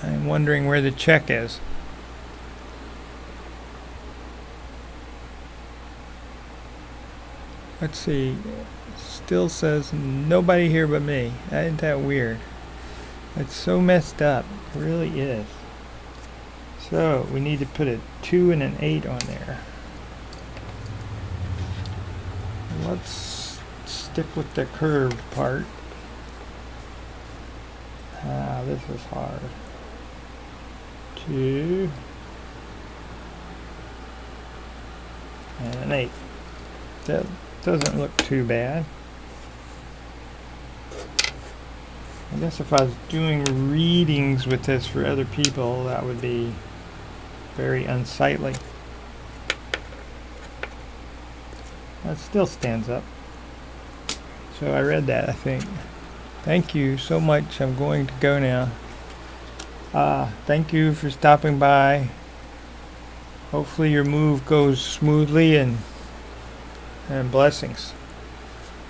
I'm wondering where the check is. Let's see. Still says nobody here but me. Isn't that weird? It's so messed up. It really is. So we need to put a 2 and an 8 on there. Let's stick with the curved part. This is hard. 2 and an 8. That doesn't look too bad. I guess if I was doing readings with this for other people, that would be very unsightly. That still stands up. So I read that, I think. Thank you so much. I'm going to go now. Thank you for stopping by. Hopefully your move goes smoothly, and blessings.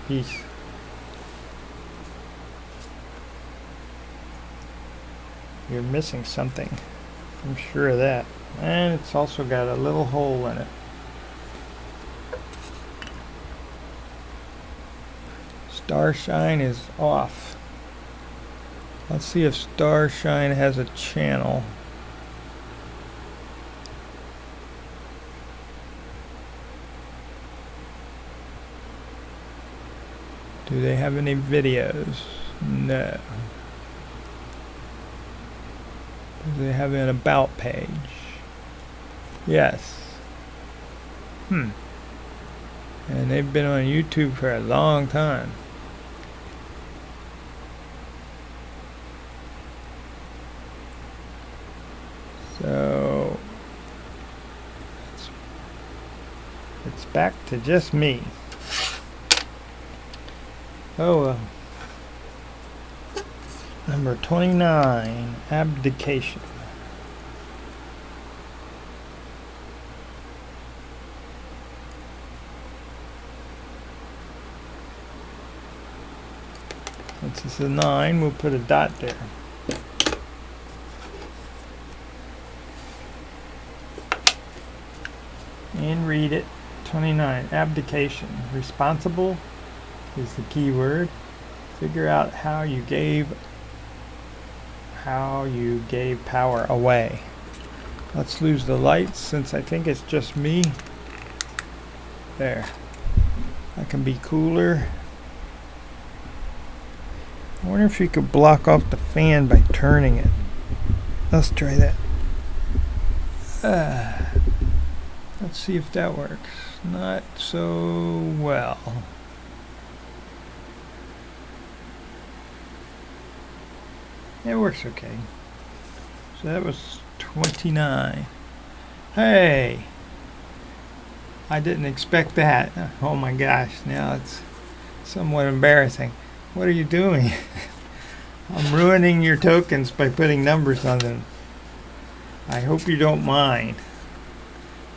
Peace. You're missing something. I'm sure of that. And it's also got a little hole in it. Starshine is off. Let's see if Starshine has a channel. Do they have any videos? No. Do they have an about page? Yes. And they've been on YouTube for a long time. So it's back to just me. Oh, number 29, abdication. Since it's a 9, we'll put a dot there. And read it. 29, abdication. Responsible is the key word. Figure out how you gave power away. Let's lose the lights since I think it's just me. There. I can be cooler. I wonder if you could block off the fan by turning it. Let's try that. Let's see if that works. Not so well. It works okay. So that was 29. Hey! I didn't expect that. Oh my gosh, now it's somewhat embarrassing. What are you doing? I'm ruining your tokens by putting numbers on them. I hope you don't mind.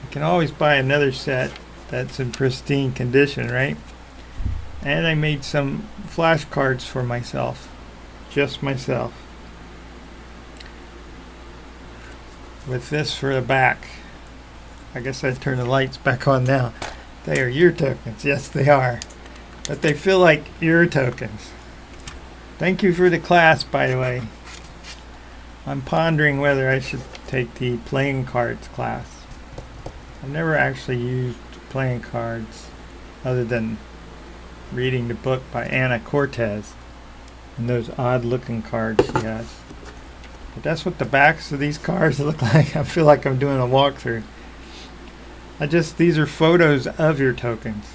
You can always buy another set that's in pristine condition, right? And I made some flashcards for myself. Just myself. With this for the back. I guess I turn the lights back on now. They are your tokens. Yes, they are. But they feel like your tokens. Thank you for the class, by the way. I'm pondering whether I should take the playing cards class. I've never actually used playing cards other than reading the book by Anna Cortez and those odd looking cards she has. But that's what the backs of these cards look like. I feel like I'm doing a walkthrough. These are photos of your tokens.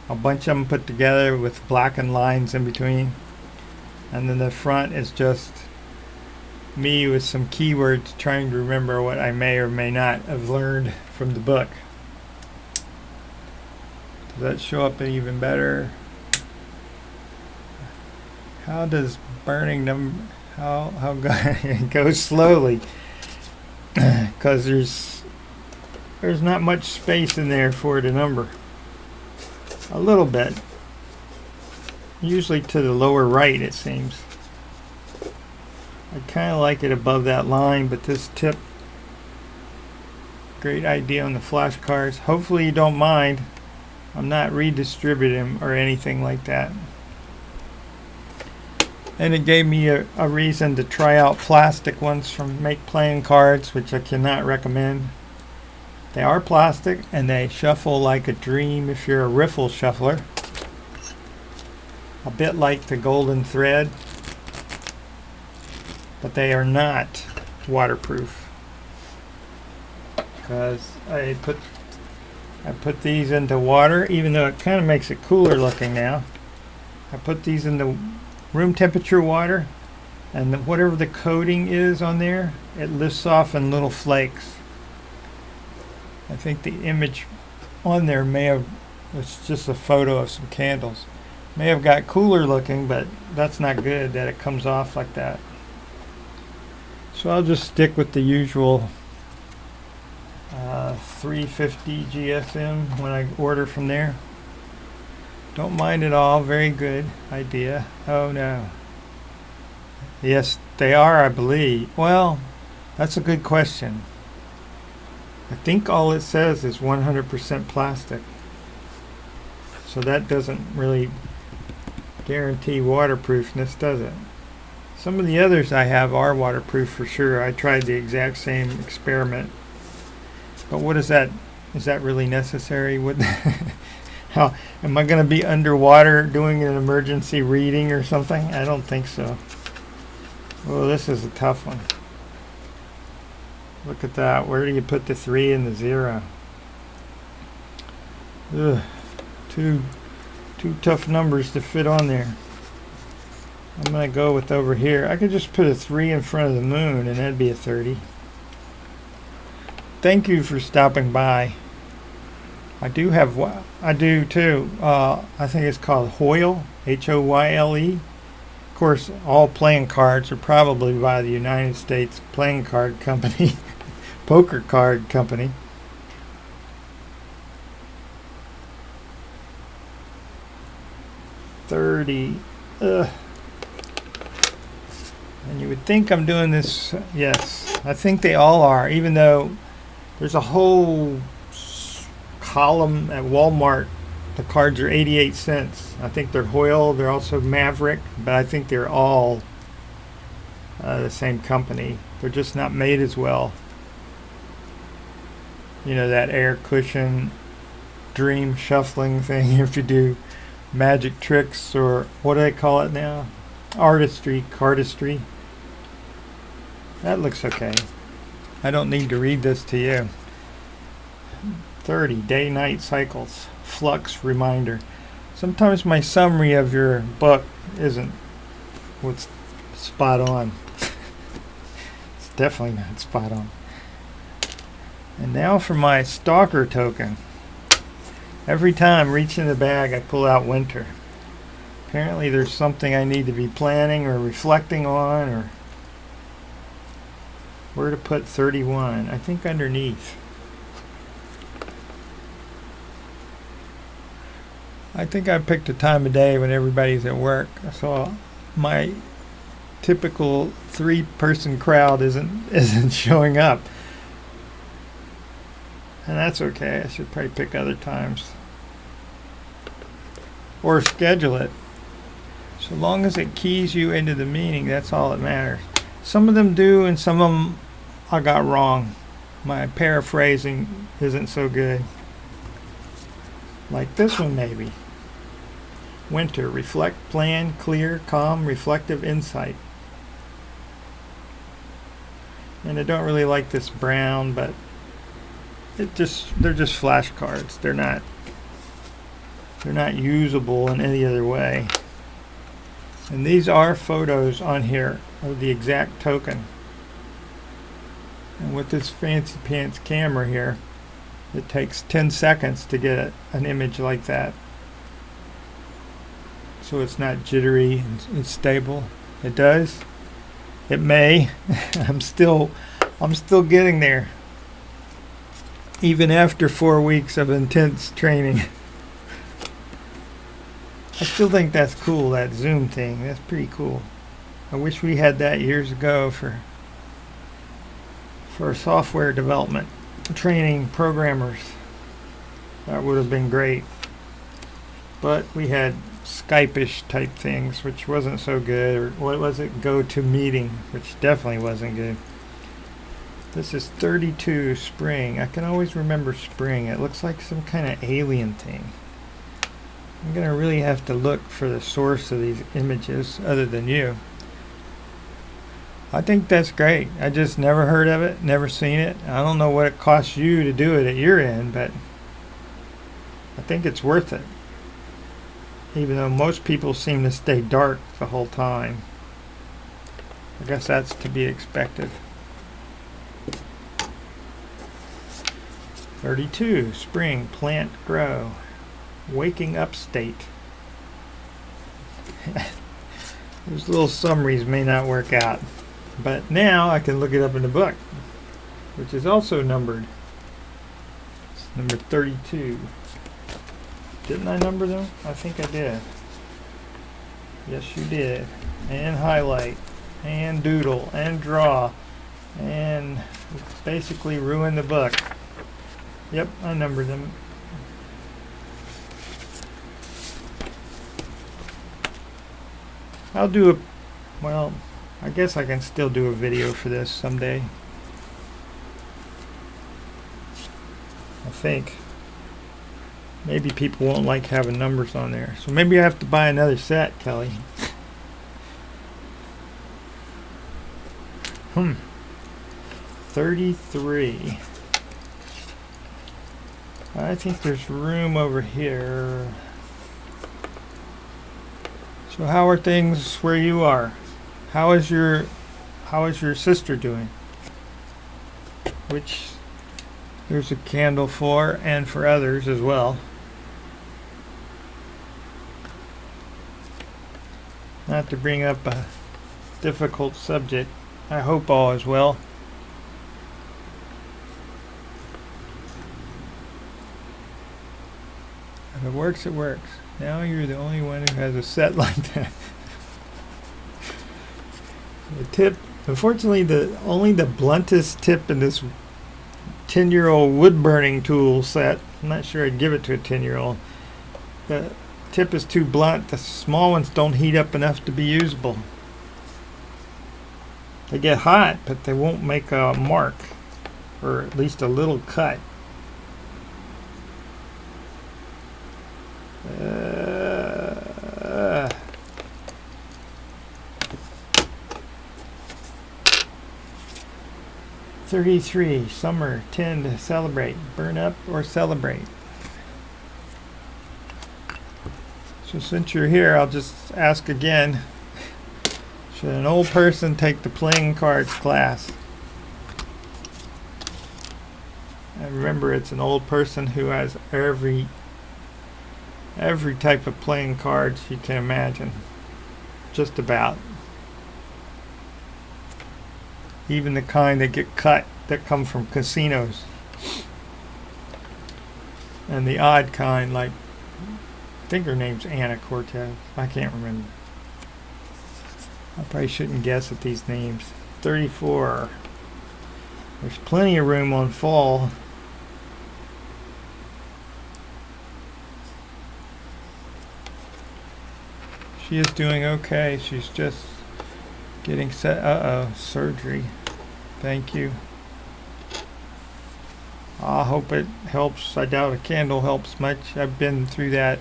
A bunch of them put together with blackened lines in between. And then the front is just me with some keywords trying to remember what I may or may not have learned from the book. Does that show up even better? How does burning them... How it goes slowly, because there's not much space in there for the number. A little bit, usually to the lower right, it seems. I kind of like it above that line, but this tip, great idea on the flashcards. Hopefully you don't mind. I'm not redistributing or anything like that. And it gave me a reason to try out plastic ones from Make Playing Cards, which I cannot recommend. They are plastic and they shuffle like a dream if you're a riffle shuffler. A bit like the Golden Thread, but they are not waterproof. Because I put these into water, even though it kind of makes it cooler looking now. I put these into room temperature water, and whatever the coating is on there, it lifts off in little flakes. I think the image on there it's just a photo of some candles. May have got cooler looking, but that's not good that it comes off like that. So I'll just stick with the usual 350 GSM when I order from there. Don't mind at all. Very good idea. Oh no. Yes, they are, I believe. Well, that's a good question. I think all it says is 100% plastic. So that doesn't really guarantee waterproofness, does it? Some of the others I have are waterproof for sure. I tried the exact same experiment. But what is that? Is that really necessary? How am I going to be underwater doing an emergency reading or something? I don't think so. Oh, this is a tough one. Look at that. Where do you put the 3 and the 0? Ugh. Two tough numbers to fit on there. I'm going to go with over here. I could just put a 3 in front of the moon and that'd be a 30. Thank you for stopping by. I do too. I think it's called Hoyle, Hoyle. Of course, all playing cards are probably by the United States Playing Card Company, Poker Card Company. $30. Ugh. And you would think I'm doing this. Yes, I think they all are, even though there's a whole column at Walmart. The cards are 88 cents. I think they're Hoyle. They're also Maverick, but I think they're all the same company. They're just not made as well. You know, that air cushion dream shuffling thing. If you do magic tricks, or what do they call it now? Cardistry. That looks okay. I don't need to read this to you. 30 day-night cycles. Flux reminder. Sometimes my summary of your book isn't what's spot on. It's definitely not spot on. And now for my stalker token. Every time I reach in the bag, I pull out winter. Apparently there's something I need to be planning or reflecting on, or where to put 31. I think underneath. I think I picked a time of day when everybody's at work, so my typical 3-person crowd isn't showing up. And that's okay. I should probably pick other times. Or schedule it. So long as it keys you into the meeting, that's all that matters. Some of them do, and some of them I got wrong. My paraphrasing isn't so good. Like this one maybe. Winter, reflect, plan, clear, calm, reflective insight. And I don't really like this brown, but they're just flashcards. They're not usable in any other way. And these are photos on here of the exact token. And with this fancy pants camera here, it takes 10 seconds to get an image like that. So it's not jittery and it's stable. It does. It may. I'm still getting there. Even after 4 weeks of intense training. I still think that's cool, that zoom thing. That's pretty cool. I wish we had that years ago for software development, training programmers. That would have been great. But we had Skype-ish type things, which wasn't so good. Or what was it? GoToMeeting, which definitely wasn't good. This is 32 spring. I can always remember spring. It looks like some kind of alien thing. I'm going to really have to look for the source of these images other than you. I think that's great. I just never heard of it, never seen it. I don't know what it costs you to do it at your end, but I think it's worth it. Even though most people seem to stay dark the whole time. I guess that's to be expected. 32, spring, plant, grow. Waking up state. Those little summaries may not work out. But now I can look it up in the book, which is also numbered. It's number 32. Didn't I number them? I think I did. Yes, you did. And highlight, and doodle, and draw, and basically ruin the book. Yep, I numbered them. I'll do a, well, I guess I can still do a video for this someday. I think. Maybe people won't like having numbers on there. So maybe I have to buy another set, Kelly. 33. I think there's room over here. So how are things where you are? How is your sister doing? Which there's a candle for, and for others as well. Not to bring up a difficult subject. I hope all is well. If it works, it works. Now you're the only one who has a set like that. The tip, unfortunately, only the bluntest tip in this 10-year-old wood burning tool set. I'm not sure I'd give it to a 10-year-old. The tip is too blunt. The small ones don't heat up enough to be usable. They get hot, but they won't make a mark, or at least a little cut. 33, summer, 10 to celebrate, burn up or celebrate. So since you're here, I'll just ask again, should an old person take the playing cards class? And remember, it's an old person who has every type of playing cards you can imagine. Just about. Even the kind that get cut that come from casinos. And the odd kind, like, I think her name's Anna Cortez. I can't remember. I probably shouldn't guess at these names. 34. There's plenty of room on fall. She is doing okay. She's just getting set. Surgery. Thank you. I hope it helps. I doubt a candle helps much. I've been through that.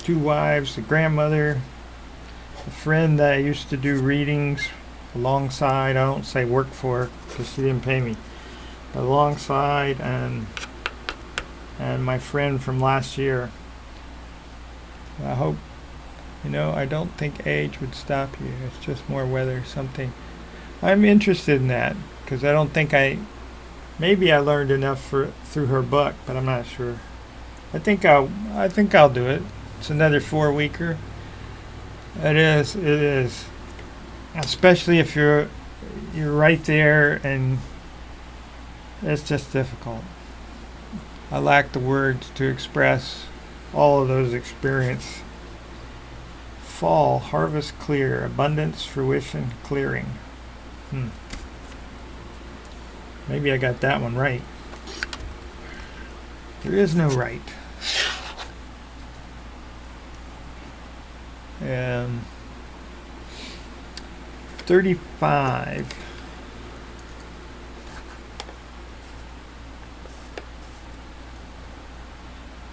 2 wives, a grandmother, a friend that I used to do readings alongside. I don't say work for because she didn't pay me. Alongside, and my friend from last year. I hope, I don't think age would stop you. It's just more weather, something. I'm interested in that because I don't think maybe I learned enough through her book, but I'm not sure. I think I'll do it. It's another 4-weeker. It is. Especially if you're right there, and it's just difficult. I lack the words to express all of those experiences. fall, harvest clear, abundance, fruition, clearing. Maybe I got that one right. There is no right. And 35.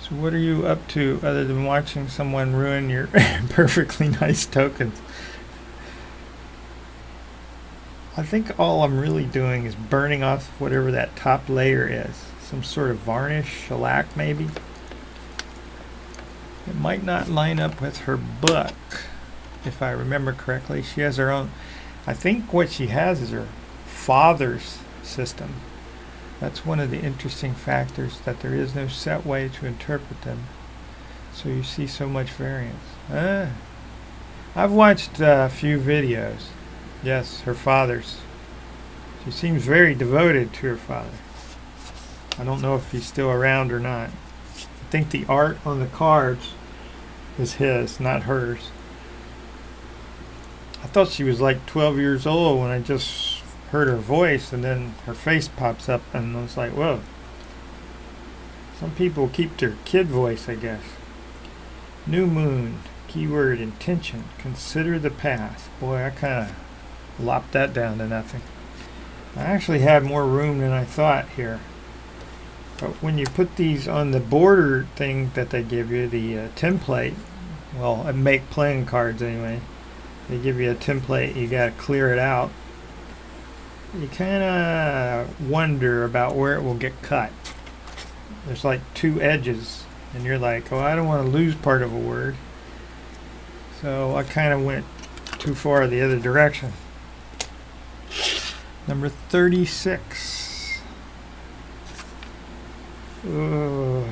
So what are you up to other than watching someone ruin your perfectly nice tokens? I think all I'm really doing is burning off whatever that top layer is. Some sort of varnish, shellac maybe. It might not line up with her book, if I remember correctly. She has her own. I think what she has is her father's system. That's one of the interesting factors, that there is no set way to interpret them. So you see so much variance. I've watched a few videos. Yes, her father's. She seems very devoted to her father. I don't know if he's still around or not. I think the art on the cards is his, not hers. I thought she was like 12 years old when I just heard her voice, and then her face pops up, and I was like, whoa. Some people keep their kid voice, I guess. New moon, keyword intention, consider the past. Boy, I kind of lopped that down to nothing. I actually had more room than I thought here. But when you put these on the border thing that they give you, the template, well, make playing cards anyway, they give you a template, you got to clear it out. You kind of wonder about where it will get cut. There's like two edges, and you're like, oh, I don't want to lose part of a word. So I kind of went too far the other direction. Number 36. You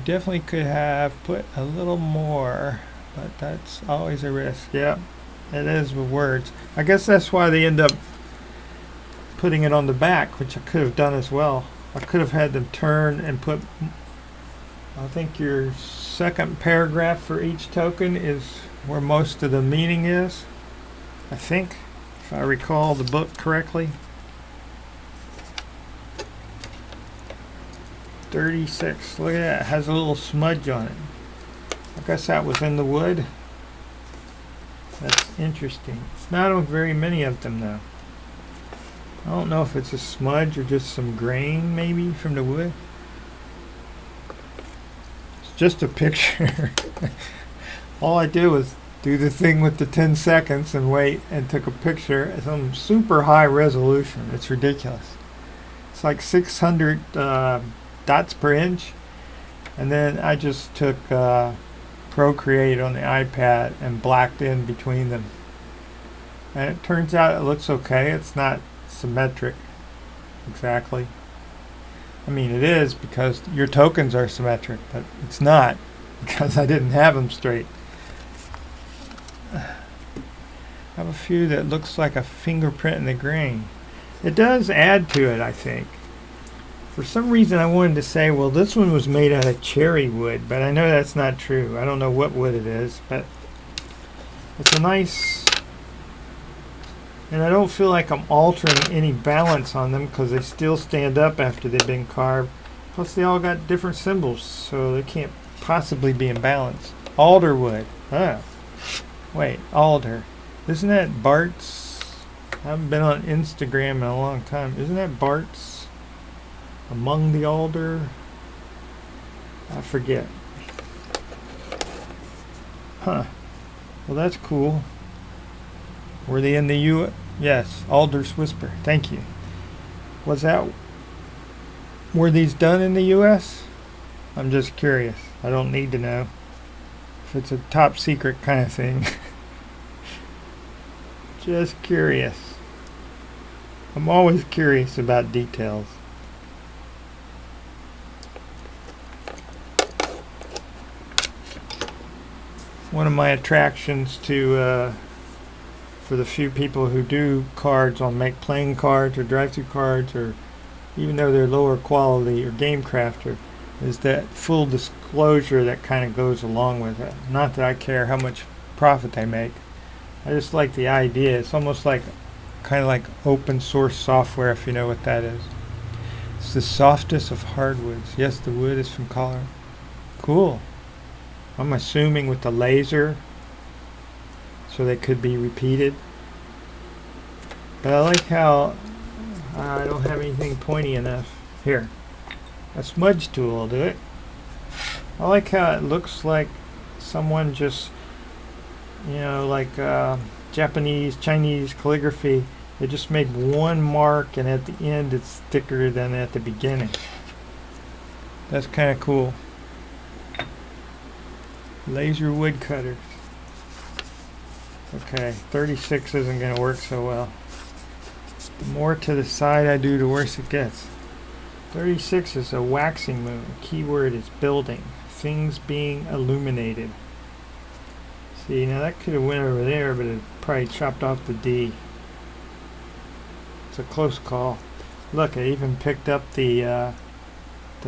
definitely could have put a little more, but that's always a risk. Yep, it is with words. I guess that's why they end up putting it on the back, which I could have done as well. I could have had them turn and put, I think your second paragraph for each token is where most of the meaning is. I think, if I recall the book correctly. 36. Look at that. It has a little smudge on it. I guess that was in the wood. That's interesting. Not on very many of them, though. I don't know if it's a smudge or just some grain, maybe, from the wood. It's just a picture. All I did was do the thing with the 10 seconds and wait and took a picture at some super high resolution. It's ridiculous. It's like 600 dots per inch, and then I just took Procreate on the iPad and blacked in between them, and it turns out it looks okay. It's not symmetric exactly. I mean, it is because your tokens are symmetric, but it's not because I didn't have them straight. I have a few that looks like a fingerprint in the grain. It does add to it, I think. For some reason I wanted to say, well, this one was made out of cherry wood, but I know that's not true. I don't know what wood it is, but it's a nice, and I don't feel like I'm altering any balance on them because they still stand up after they've been carved. Plus they all got different symbols, so they can't possibly be in balance. Alder wood. Oh. Wait, alder. Isn't that Bart's? I haven't been on Instagram in a long time. Isn't that Bart's? Among the alder? I forget. Huh. Well, that's cool. Were they in the U? Yes, Alder's Whisper. Thank you. Was that? Were these done in the U.S.? I'm just curious. I don't need to know. If it's a top secret kind of thing. Just curious. I'm always curious about details. One of my attractions to for the few people who do cards on Make Playing cards or drive-through cards, or even though they're lower quality or Game Crafter, is that full disclosure that kind of goes along with it. Not that I care how much profit they make. I just like the idea. It's almost like kind of like open source software, if you know what that is. It's the softest of hardwoods. Yes, the wood is from Colorado. Cool. I'm assuming with the laser, so they could be repeated. But I like how I don't have anything pointy enough. Here, a smudge tool will do it. I like how it looks like someone just, like Japanese, Chinese calligraphy. They just make one mark, and at the end it's thicker than at the beginning. That's kind of cool. Laser woodcutters. Okay, 36 isn't going to work so well. The more to the side I do, the worse it gets. 36 is a waxing moon. Keyword is building. Things being illuminated. See, now that could have went over there, but it probably chopped off the D. It's a close call. Look, I even picked up the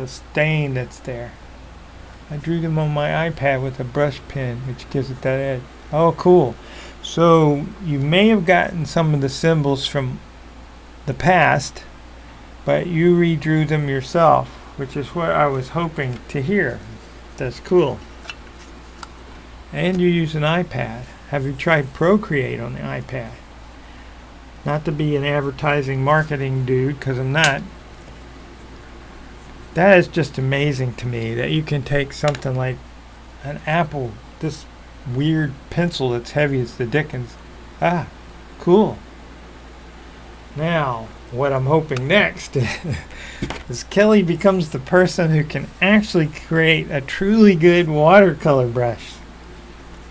stain that's there. I drew them on my iPad with a brush pen, which gives it that edge. Oh, cool. So you may have gotten some of the symbols from the past, but you redrew them yourself, which is what I was hoping to hear. That's cool. And you use an iPad. Have you tried Procreate on the iPad? Not to be an advertising marketing dude, because I'm not. That is just amazing to me that you can take something like an Apple, this weird pencil that's heavy as the dickens. Ah, cool. Now, what I'm hoping next is Kelly becomes the person who can actually create a truly good watercolor brush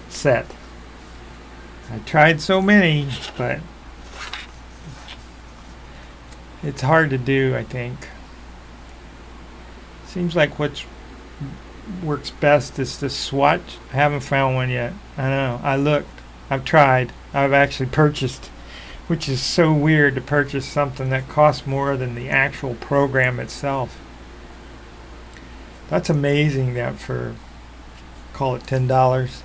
set. I tried so many, but it's hard to do, I think. Seems like what works best is the swatch. I haven't found one yet. I know. I looked. I've tried. I've actually purchased, which is so weird to purchase something that costs more than the actual program itself. That's amazing that for, call it $10,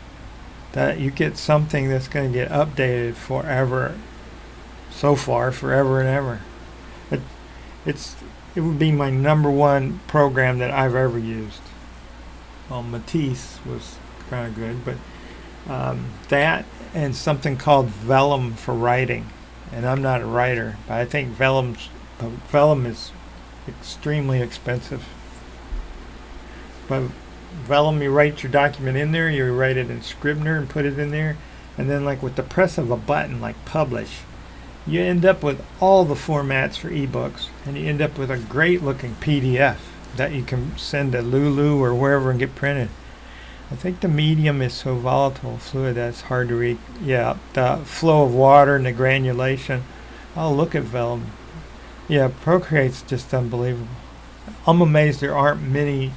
that you get something that's going to get updated forever. So far, forever and ever. It would be my number one program that I've ever used. Well, Matisse was kind of good, but that and something called Vellum for writing. And I'm not a writer, but I think Vellum is extremely expensive. But Vellum, you write your document in there, you write it in Scrivener and put it in there, and then like with the press of a button, like publish, you end up with all the formats for ebooks, and you end up with a great looking PDF that you can send to Lulu or wherever and get printed. I think the medium is so volatile, fluid, that it's hard to read. Yeah, the flow of water and the granulation. Oh, look at Vellum. Yeah, Procreate's just unbelievable. I'm amazed there aren't many.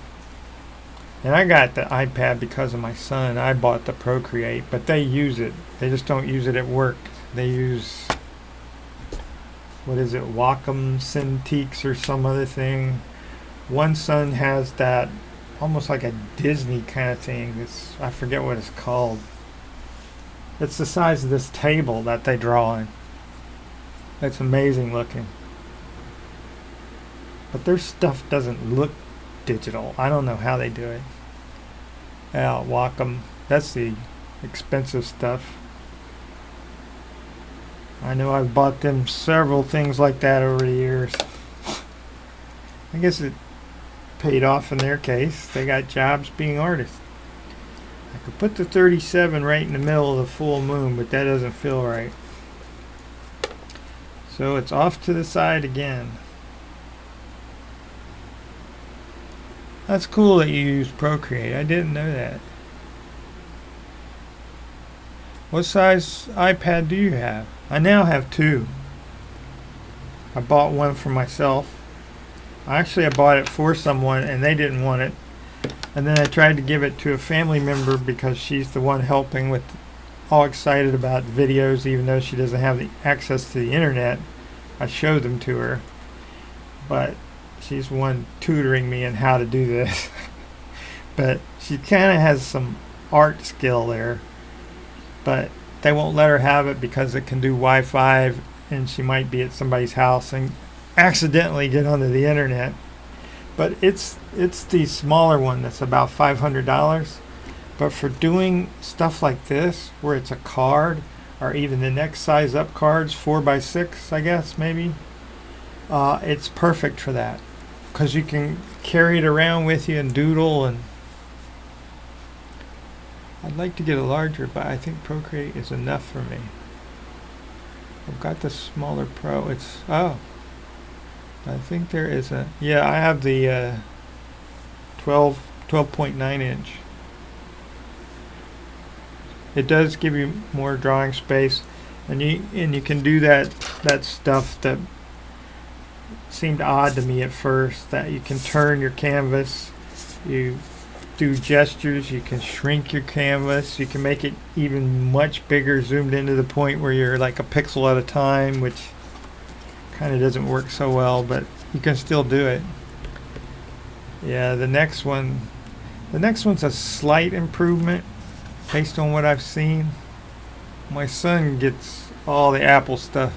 And I got the iPad because of my son. I bought the Procreate, but they use it. They just don't use it at work. They use, what is it, Wacom Cintiqs or some other thing. One son has that almost like a Disney kind of thing. I forget what it's called. It's the size of this table that they draw on. It's amazing looking. But their stuff doesn't look digital. I don't know how they do it. Yeah, Wacom. That's the expensive stuff. I know I've bought them several things like that over the years. I guess it paid off in their case. They got jobs being artists. I could put the 37 right in the middle of the full moon, but that doesn't feel right. So it's off to the side again. That's cool that you use Procreate. I didn't know that. What size iPad do you have? I now have two. I bought one for myself. Actually, I bought it for someone and they didn't want it. And then I tried to give it to a family member because she's the one helping with, all excited about videos, even though she doesn't have the access to the internet. I showed them to her. But she's the one tutoring me in how to do this. but she kind of has some art skill there. But they won't let her have it because it can do Wi-Fi, and she might be at somebody's house and accidentally get onto the internet. But it's the smaller one that's about $500. But for doing stuff like this, where it's a card, or even the next size up cards, 4x6, I guess, maybe, it's perfect for that. Because you can carry it around with you and doodle. And I'd like to get a larger, but I think Procreate is enough for me. I've got the smaller Pro. I think there is a, yeah, I have the 12.9 inch. It does give you more drawing space, and you can do that stuff that seemed odd to me at first, that you can turn your canvas, you do gestures, you can shrink your canvas, you can make it even much bigger, zoomed into the point where you're like a pixel at a time, which kind of doesn't work so well, but you can still do it. Yeah, the next one's a slight improvement based on what I've seen. My son gets all the Apple stuff,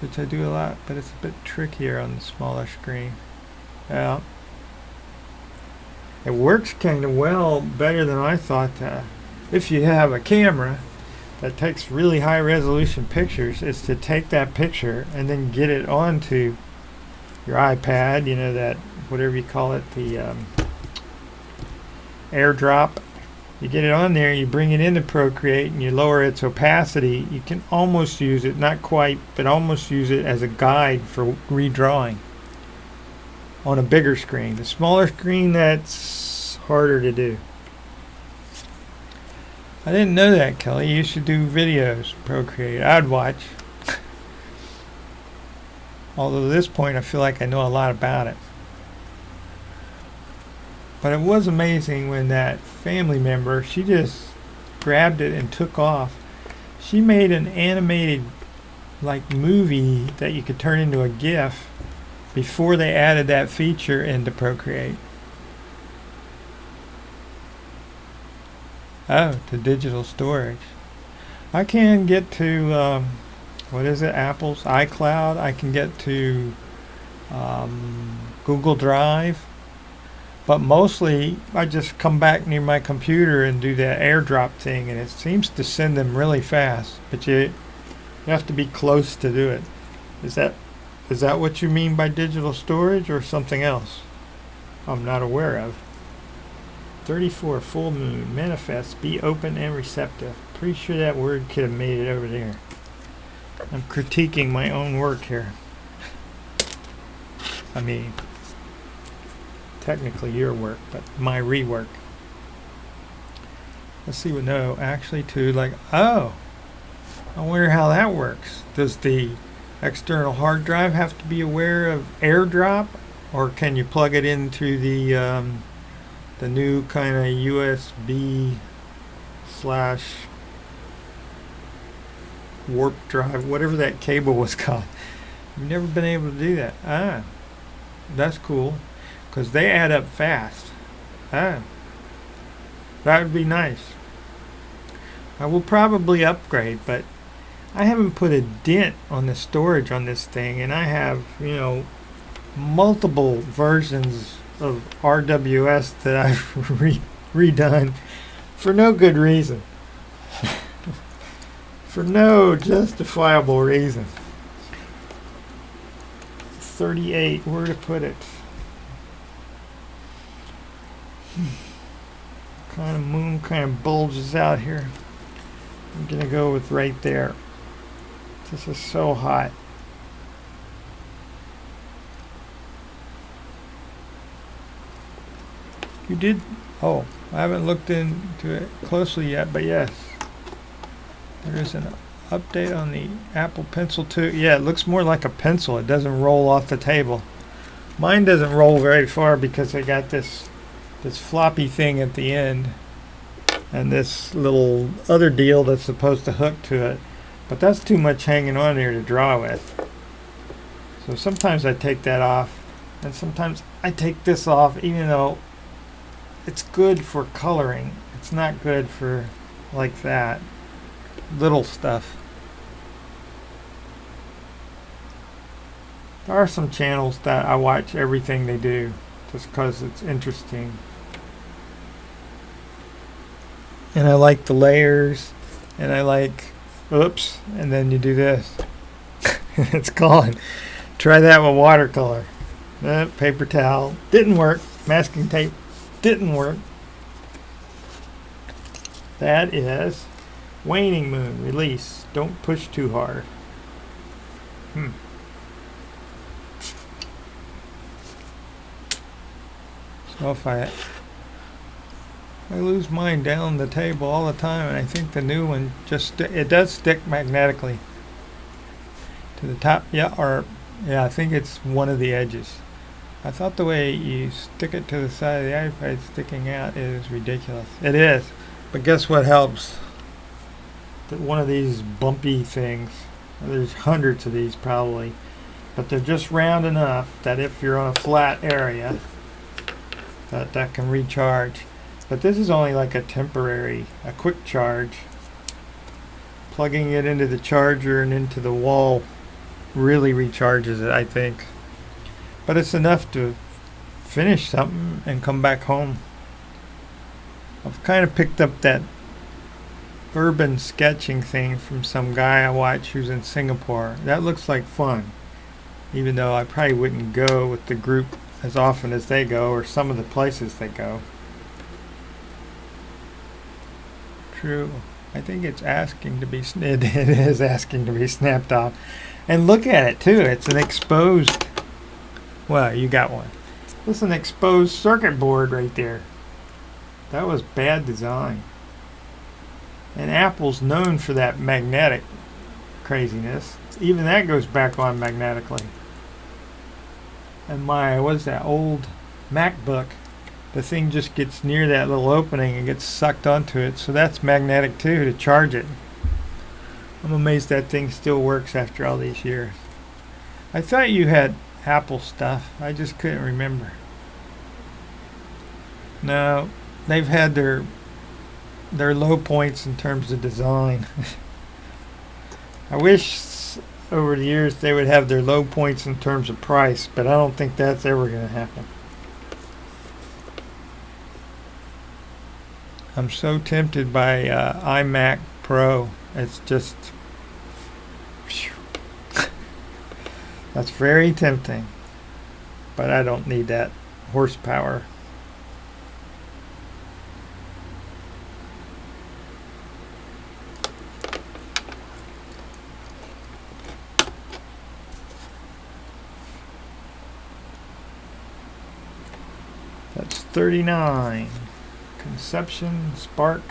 which I do a lot, but it's a bit trickier on the smaller screen. Yeah, it works kind of well, better than I thought. If you have a camera that takes really high resolution pictures, is to take that picture and then get it onto your iPad, that whatever you call it, the AirDrop. You get it on there, you bring it into Procreate, and you lower its opacity. You can almost use it, not quite, but almost use it as a guide for redrawing on a bigger screen. The smaller screen, that's harder to do. I didn't know that, Kelly. You should do videos, Procreate. I'd watch. Although at this point I feel like I know a lot about it. But it was amazing when that family member, she just grabbed it and took off. She made an animated movie that you could turn into a GIF before they added that feature into Procreate. Oh, to digital storage. I can get to, Apple's iCloud. I can get to Google Drive. But mostly, I just come back near my computer and do that AirDrop thing, and it seems to send them really fast. But you have to be close to do it. Is that what you mean by digital storage, or something else I'm not aware of? 34, full moon, manifest, be open and receptive. Pretty sure that word could have made it over there. I'm critiquing my own work here. I mean, technically your work, but my rework. Let's see what, no, actually I wonder how that works. Does the external hard drive have to be aware of AirDrop, or can you plug it into the new kind of USB / warp drive, whatever that cable was called? I've never been able to do that. That's cool, because they add up fast. That would be nice. I will probably upgrade, but I haven't put a dent on the storage on this thing, and I have, multiple versions of RWS that I've redone for no good reason. For no justifiable reason. 38, where to put it? Kind of moon kind of bulges out here. I'm gonna go with right there. This is so hot. You did? Oh, I haven't looked into it closely yet, but yes. There is an update on the Apple Pencil 2. Yeah, it looks more like a pencil. It doesn't roll off the table. Mine doesn't roll very far because I got this floppy thing at the end and this little other deal that's supposed to hook to it. But that's too much hanging on there to draw with. So sometimes I take that off, and sometimes I take this off, even though it's good for coloring. It's not good for like that little stuff. There are some channels that I watch everything they do just because it's interesting. And I like the layers, and I like, oops, and then you do this. It's gone. Try that with watercolor. Paper towel. Didn't work. Masking tape. Didn't work. That is waning moon. Release. Don't push too hard. So if I lose mine down the table all the time, and I think the new one just it does stick magnetically to the top. Yeah, I think it's one of the edges. I thought the way you stick it to the side of the iPad sticking out is ridiculous. It is, but guess what helps? One of these bumpy things. There's hundreds of these probably, but they're just round enough that if you're on a flat area, that can recharge. But this is only like a quick charge. Plugging it into the charger and into the wall really recharges it, I think. But it's enough to finish something and come back home. I've kind of picked up that urban sketching thing from some guy I watch who's in Singapore. That looks like fun, even though I probably wouldn't go with the group as often as they go, or some of the places they go. True. I think it's asking to be it is asking to be snapped off. And look at it too. It's an exposed, well, you got one. It's an exposed circuit board right there. That was bad design. And Apple's known for that magnetic craziness. Even that goes back on magnetically. And what's that old MacBook? The thing just gets near that little opening and gets sucked onto it. So that's magnetic too, to charge it. I'm amazed that thing still works after all these years. I thought you had Apple stuff. I just couldn't remember. No, they've had their low points in terms of design. I wish over the years they would have their low points in terms of price, but I don't think that's ever going to happen. I'm so tempted by iMac Pro. It's just that's very tempting, but I don't need that horsepower. That's 39. Conception, spark,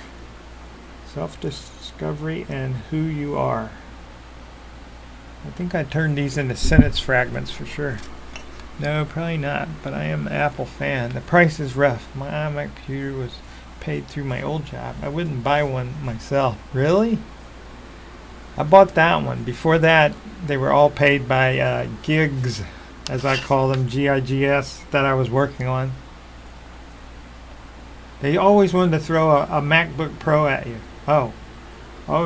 self-discovery, and who you are. I think I turned these into sentence fragments for sure. No, probably not, but I am an Apple fan. The price is rough. My iMac computer was paid through my old job. I wouldn't buy one myself. Really? I bought that one. Before that, they were all paid by gigs, as I call them, G-I-G-S, that I was working on. They always wanted to throw a MacBook Pro at you. Oh,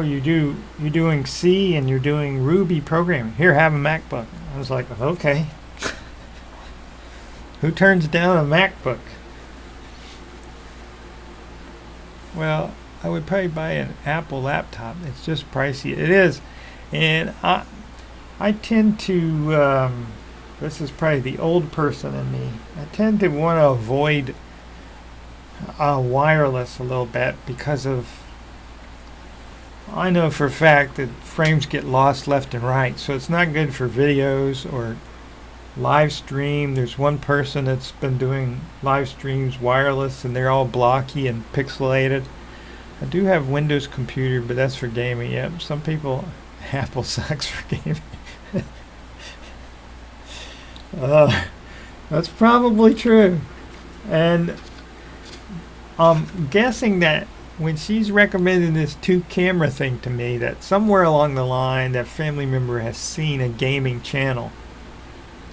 you're doing C and you're doing Ruby programming. Here, have a MacBook. I was like, okay. Who turns down a MacBook? Well, I would probably buy an Apple laptop. It's just pricey. It is. And I tend to, this is probably the old person in me, I tend to want to avoid wireless a little bit because of, I know for a fact that frames get lost left and right, so it's not good for videos or live stream. There's one person that's been doing live streams wireless and they're all blocky and pixelated. I do have Windows computer, but that's for gaming. Yep, some people, Apple sucks for gaming. That's probably true. And I'm guessing that when she's recommending this 2-camera thing to me, that somewhere along the line that family member has seen a gaming channel.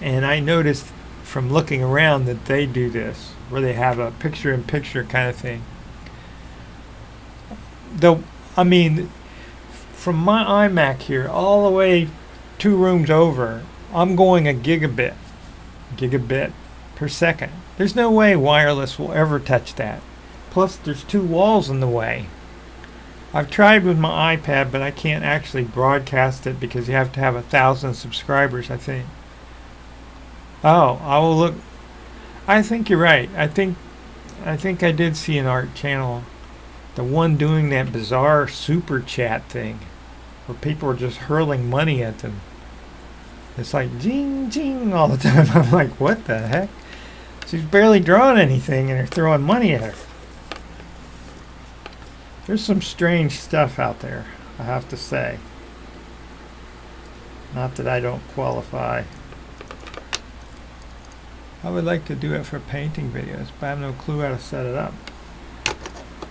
And I noticed from looking around that they do this. where they have a picture-in-picture kind of thing. Though, I mean, from my iMac here all the way 2 rooms over, I'm going a gigabit per second. There's no way wireless will ever touch that. Plus, there's 2 walls in the way. I've tried with my iPad, but I can't actually broadcast it because you have to have 1,000 subscribers, I think. Oh, I will look. I think you're right. I think I did see an art channel, the one doing that bizarre super chat thing, where people are just hurling money at them. It's like jing jing all the time. I'm like, what the heck? She's barely drawing anything, and they're throwing money at her. There's some strange stuff out there, I have to say. Not that I don't qualify. I would like to do it for painting videos, but I have no clue how to set it up.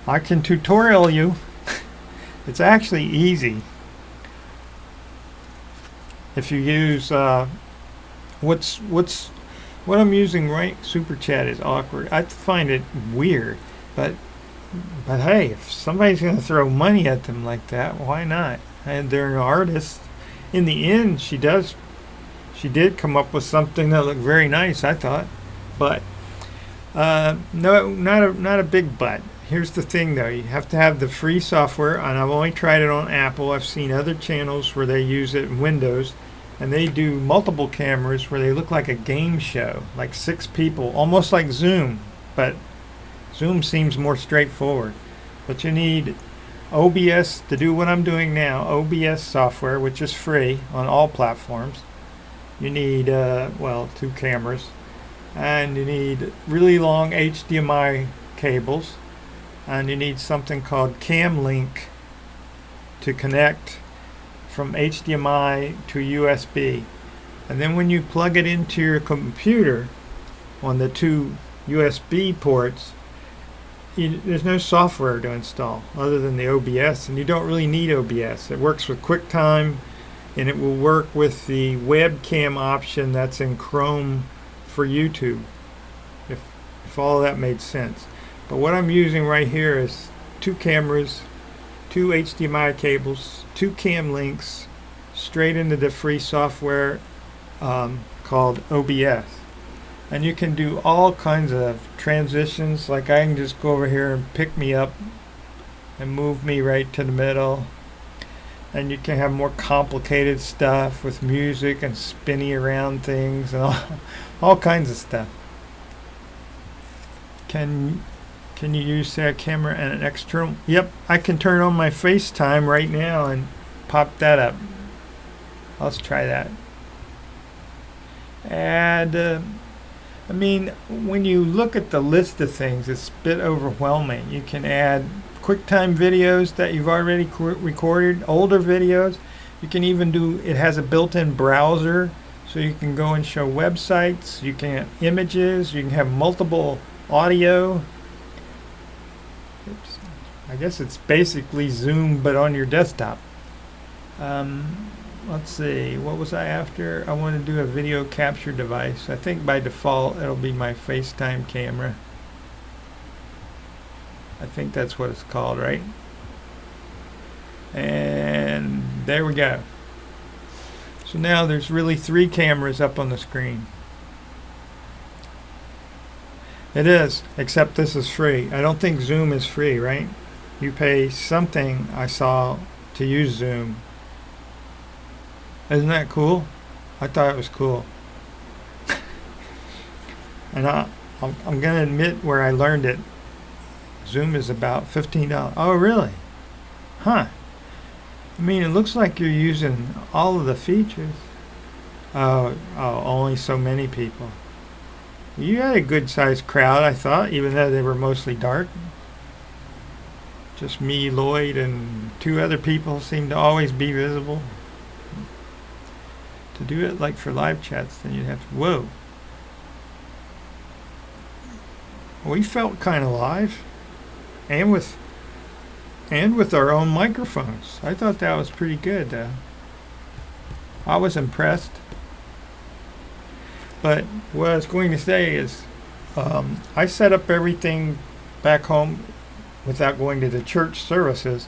I can tutorial you. It's actually easy. If you use what I'm using right, Super Chat is awkward. I find it weird, but hey, if somebody's going to throw money at them like that, why not? And they're an artist. In the end, she did come up with something that looked very nice, I thought. But no, not a big but. Here's the thing, though. You have to have the free software, and I've only tried it on Apple. I've seen other channels where they use it in Windows, and they do multiple cameras where they look like a game show, like 6 people, almost like Zoom, but Zoom seems more straightforward. But you need OBS to do what I'm doing now, OBS software, which is free on all platforms. You need, 2 cameras. And you need really long HDMI cables. And you need something called Cam Link to connect from HDMI to USB. And then when you plug it into your computer on the 2 USB ports, there's no software to install other than the OBS, and you don't really need OBS. It works with QuickTime, and it will work with the webcam option that's in Chrome for YouTube, if all of that made sense. But what I'm using right here is 2 cameras, 2 HDMI cables, 2 cam links, straight into the free software called OBS. And you can do all kinds of transitions, like I can just go over here and pick me up and move me right to the middle. And you can have more complicated stuff with music and spinny around things and all kinds of stuff. Can you use that camera and an external? Yep, I can turn on my FaceTime right now and pop that up. Let's try that. And I mean, when you look at the list of things, it's a bit overwhelming. You can add QuickTime videos that you've already recorded, older videos. You can even it has a built-in browser, so you can go and show websites. You can have images. You can have multiple audio. Oops. I guess it's basically Zoom, but on your desktop. Let's see, what was I after? I want to do a video capture device. I think by default it'll be my FaceTime camera. I think that's what it's called, right? And there we go. So now there's really 3 cameras up on the screen. It is, except this is free. I don't think Zoom is free, right? You pay something, I saw, to use Zoom. Isn't that cool? I thought it was cool. And I'm going to admit where I learned it. Zoom is about $15. Oh, really? Huh. I mean, it looks like you're using all of the features. Oh, only so many people. You had a good-sized crowd, I thought, even though they were mostly dark. Just me, Lloyd, and 2 other people seemed to always be visible. To do it like for live chats, then you'd have to, whoa. We felt kind of live, and with our own microphones. I thought that was pretty good, though. I was impressed. But what I was going to say is, I set up everything back home without going to the church services.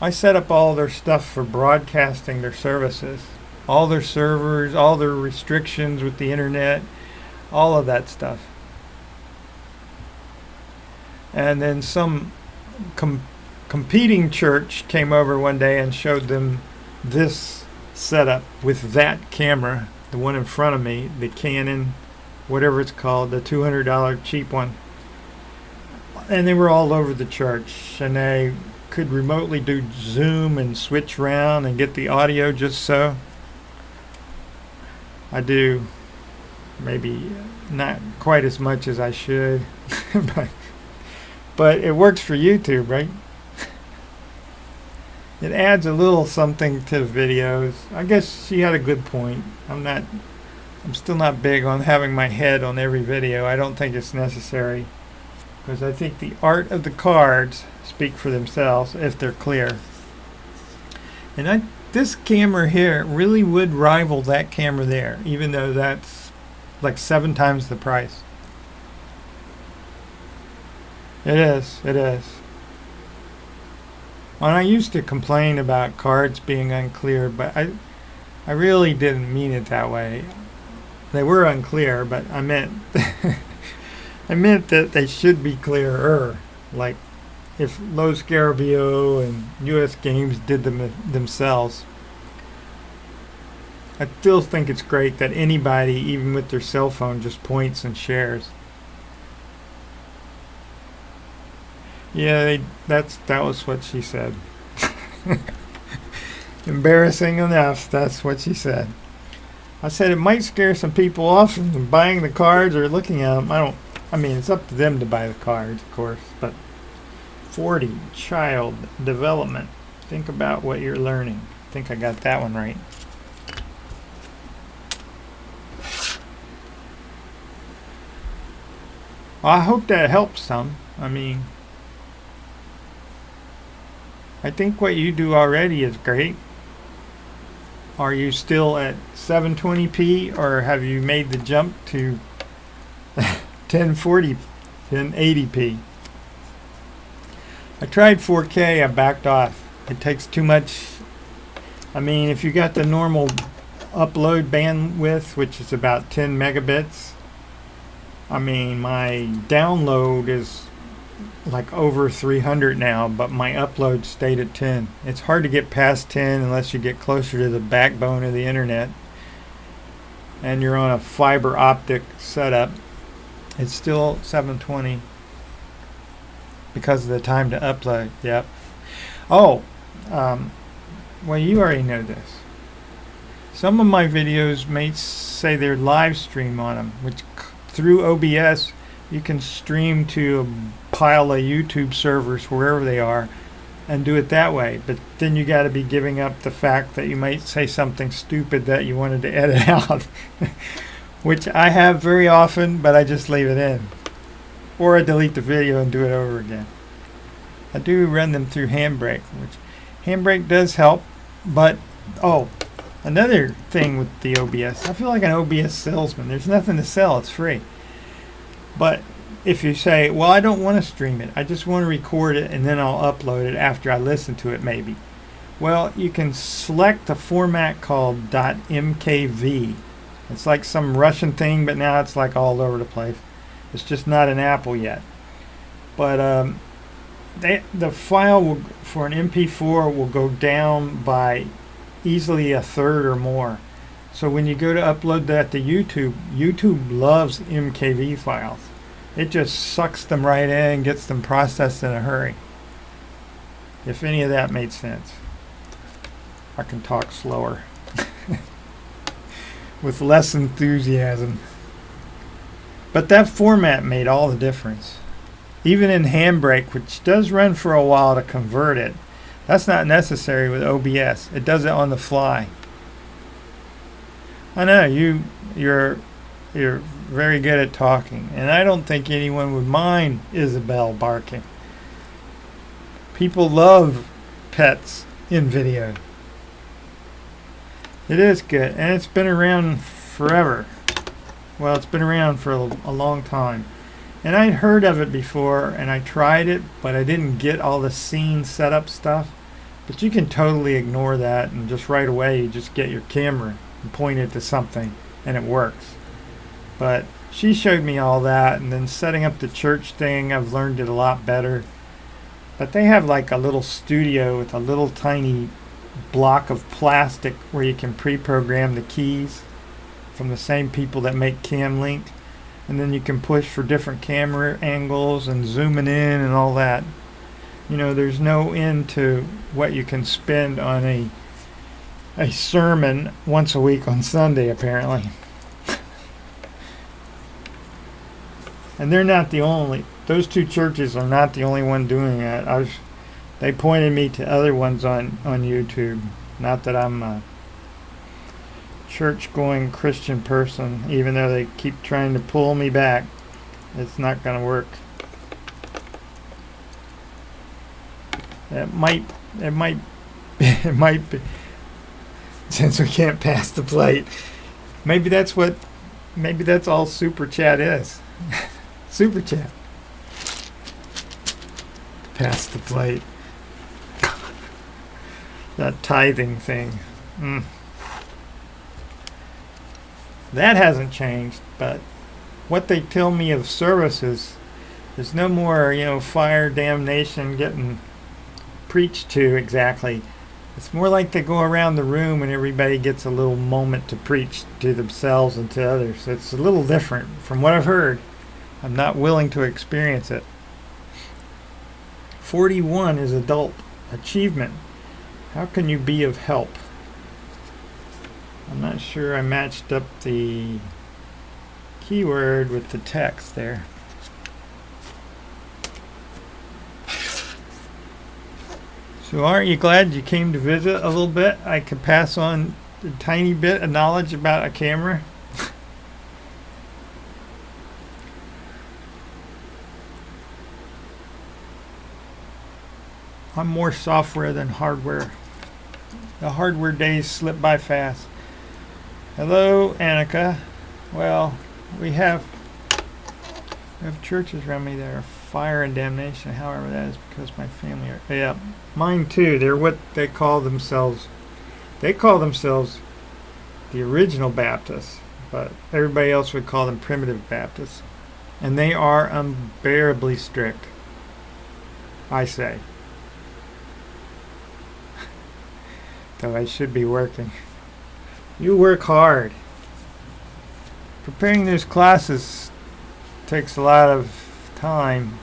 I set up all their stuff for broadcasting their services, all their servers, all their restrictions with the internet, all of that stuff. And then some competing church came over one day and showed them this setup with that camera, the one in front of me, the Canon, whatever it's called, the $200 cheap one. And they were all over the church, and they could remotely do Zoom and switch around and get the audio just so. I do maybe not quite as much as I should, but it works for YouTube, right? It adds a little something to the videos. I guess she had a good point. I'm still not big on having my head on every video. I don't think it's necessary, because I think the art of the cards speak for themselves if they're clear. And this camera here really would rival that camera there, even though that's like 7 times the price. It is. And I used to complain about cards being unclear, but I really didn't mean it that way. They were unclear, but I meant I meant that they should be clearer. Like if Los Garabio and US Games did them themselves. I still think it's great that anybody, even with their cell phone, just points and shares. Yeah, that was what she said. Embarrassing enough, that's what she said. I said it might scare some people off from buying the cards or looking at them. I mean, it's up to them to buy the cards, of course, but 40, child development. Think about what you're learning. I think I got that one right. Well, I hope that helps some. I mean, I think what you do already is great. Are you still at 720p, or have you made the jump to 1080p? I tried 4K, I backed off. It takes too much. I mean, if you got the normal upload bandwidth, which is about 10 megabits, I mean, my download is like over 300 now, but my upload stayed at 10. It's hard to get past 10 unless you get closer to the backbone of the internet and you're on a fiber optic setup. It's still 720 because of the time to upload. Yep. Oh, well, you already know this. Some of my videos may say they're live stream on them, which through OBS you can stream to a pile of YouTube servers wherever they are and do it that way. But then you got to be giving up the fact that you might say something stupid that you wanted to edit out, which I have very often, but I just leave it in. Or I delete the video and do it over again. I do run them through Handbrake, which Handbrake does help. But, oh, another thing with the OBS, I feel like an OBS salesman. There's nothing to sell, it's free. But if you say, well, I don't want to stream it, I just want to record it and then I'll upload it after I listen to it maybe. Well, you can select a format called .mkv. It's like some Russian thing, but now it's like all over the place. It's just not an Apple yet. But the file for an MP4 will go down by easily a third or more. So when you go to upload that to YouTube, YouTube loves MKV files. It just sucks them right in, gets them processed in a hurry. If any of that made sense. I can talk slower. With less enthusiasm. But that format made all the difference. Even in Handbrake, which does run for a while to convert it, that's not necessary with OBS. It does it on the fly. I know you're very good at talking, and I don't think anyone would mind Isabel barking. People love pets in video. It is good, and it's been around forever. Well, it's been around for a long time. And I'd heard of it before, and I tried it, but I didn't get all the scene setup stuff. But you can totally ignore that, and just right away you just get your camera and point it to something, and it works. But she showed me all that, and then setting up the church thing, I've learned it a lot better. But they have like a little studio with a little tiny block of plastic where you can pre-program the keys from the same people that make CamLink. And then you can push for different camera angles and zooming in and all that. You know, there's no end to what you can spend on a sermon once a week on Sunday, apparently. And they're not the only, those two churches are not the only one doing that. They pointed me to other ones on YouTube. Not that I'm a church-going Christian person, even though they keep trying to pull me back. It's not going to work. It might be, since we can't pass the plate. Maybe that's all Super Chat is. Super Chat. Pass the plate. That tithing thing. That hasn't changed, but what they tell me of services, there's no more, fire, damnation getting preached to exactly. It's more like they go around the room and everybody gets a little moment to preach to themselves and to others. It's a little different from what I've heard. I'm not willing to experience it. 41 is adult achievement. How can you be of help? I'm not sure I matched up the keyword with the text there. So aren't you glad you came to visit a little bit? I could pass on a tiny bit of knowledge about a camera. I'm more software than hardware. The hardware days slip by fast. Hello, Annika. Well, we have churches around me that are fire and damnation. However, that is because my family are. Yeah, mine too. They're what they call themselves. They call themselves the original Baptists, but everybody else would call them primitive Baptists. And they are unbearably strict, I say. Though I should be working. You work hard. Preparing those classes takes a lot of time.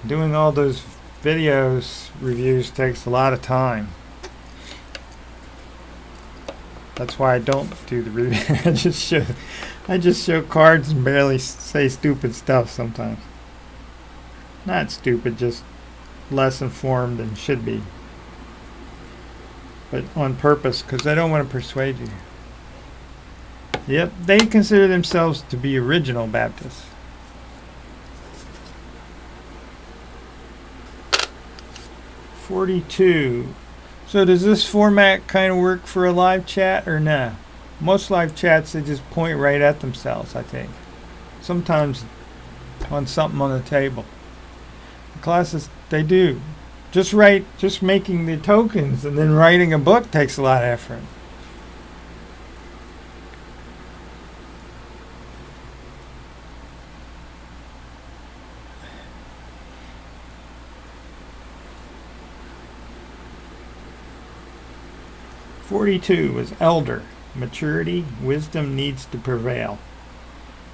Doing all those videos reviews takes a lot of time. That's why I don't do the review. I just show cards and barely say stupid stuff sometimes. Not stupid, just less informed than should be. But on purpose, because I don't want to persuade you. Yep, they consider themselves to be original Baptists. .42. So does this format kind of work for a live chat or nah? Most live chats, they just point right at themselves, I think. Sometimes on something on the table. The classes, they do. Just making the tokens and then writing a book takes a lot of effort. .42 is elder. Maturity, wisdom needs to prevail.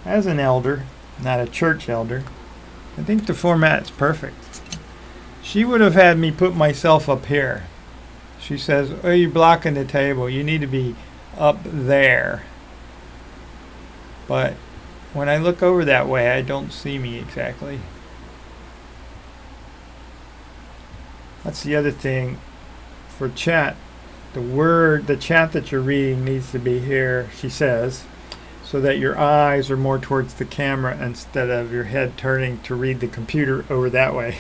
As an elder, not a church elder, I think the format's perfect. She would have had me put myself up here. She says, oh, you're blocking the table. You need to be up there. But when I look over that way, I don't see me exactly. That's the other thing. For chat, the chat that you're reading needs to be here, she says, so that your eyes are more towards the camera instead of your head turning to read the computer over that way.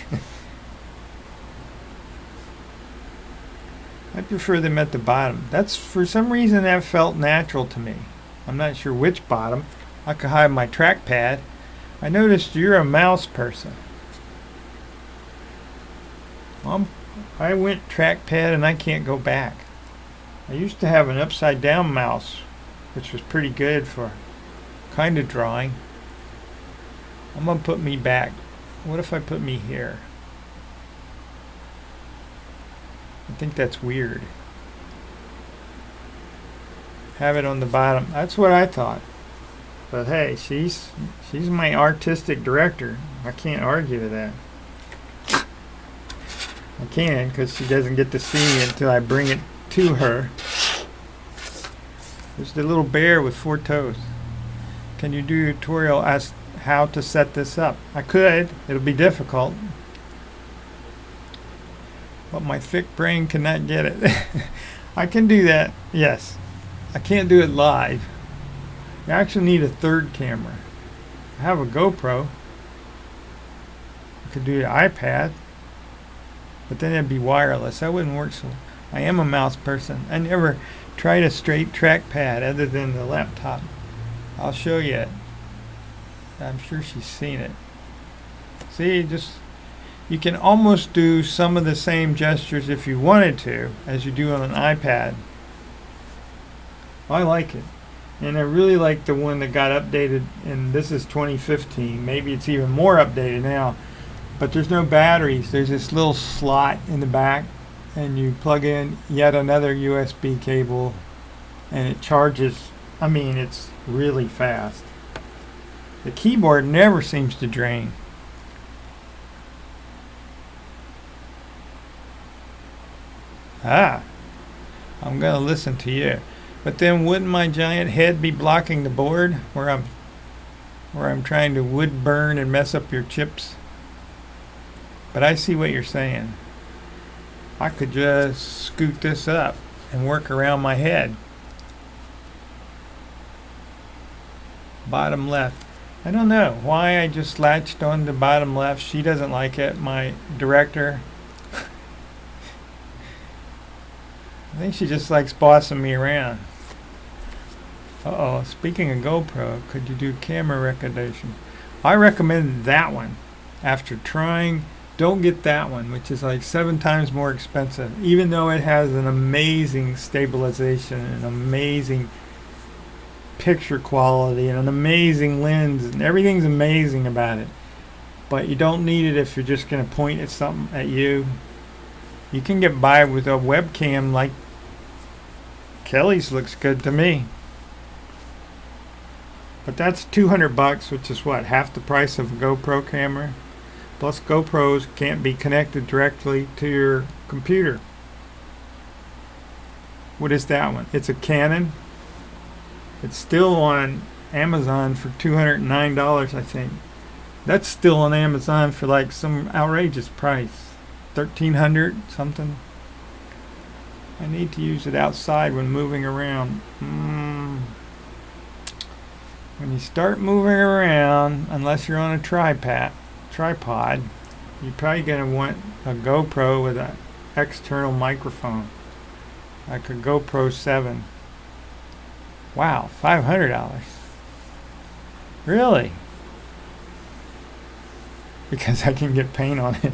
I prefer them at the bottom. That's, for some reason, that felt natural to me. I'm not sure which bottom. I could hide my trackpad, I noticed you're a mouse person. I went trackpad and I can't go back. I used to have an upside down mouse, which was pretty good for kind of drawing. I'm going to put me back. What if I put me here? I think that's weird. Have it on the bottom. That's what I thought. But hey, she's my artistic director. I can't argue with that. I can, because she doesn't get to see me until I bring it to her. There's the little bear with 4 toes. Can you do a tutorial as how to set this up? I could. It'll be difficult. But my thick brain cannot get it. I can do that, yes. I can't do it live. You actually need a third camera. I have a GoPro. I could do the iPad. But then it'd be wireless. That wouldn't work so. I am a mouse person. I never tried a straight trackpad other than the laptop. I'll show you it. I'm sure she's seen it. See, you can almost do some of the same gestures if you wanted to as you do on an iPad. I like it. And I really like the one that got updated, and this is 2015. Maybe it's even more updated now. But there's no batteries. There's this little slot in the back, and you plug in yet another USB cable, and it charges. I mean, it's really fast. The keyboard never seems to drain. I'm going to listen to you. But then wouldn't my giant head be blocking the board where I'm trying to wood burn and mess up your chips? But I see what you're saying. I could just scoot this up and work around my head. Bottom left. I don't know why I just latched on to bottom left. She doesn't like it, my director. I think she just likes bossing me around. Uh-oh, speaking of GoPro, could you do camera recognition? I recommend that one. After trying, don't get that one, which is like 7 times more expensive, even though it has an amazing stabilization and amazing picture quality and an amazing lens, and everything's amazing about it. But you don't need it if you're just going to point at something at you. You can get by with a webcam like Kelly's looks good to me. But that's $200, which is what, half the price of a GoPro camera? Plus GoPros can't be connected directly to your computer. What is that one? It's a Canon. It's still on Amazon for $209, I think. That's still on Amazon for like some outrageous price. $1,300 something. I need to use it outside when moving around. When you start moving around, unless you're on a tripod, you're probably going to want a GoPro with an external microphone, like a GoPro 7. Wow, $500. Really? Because I can get paint on it.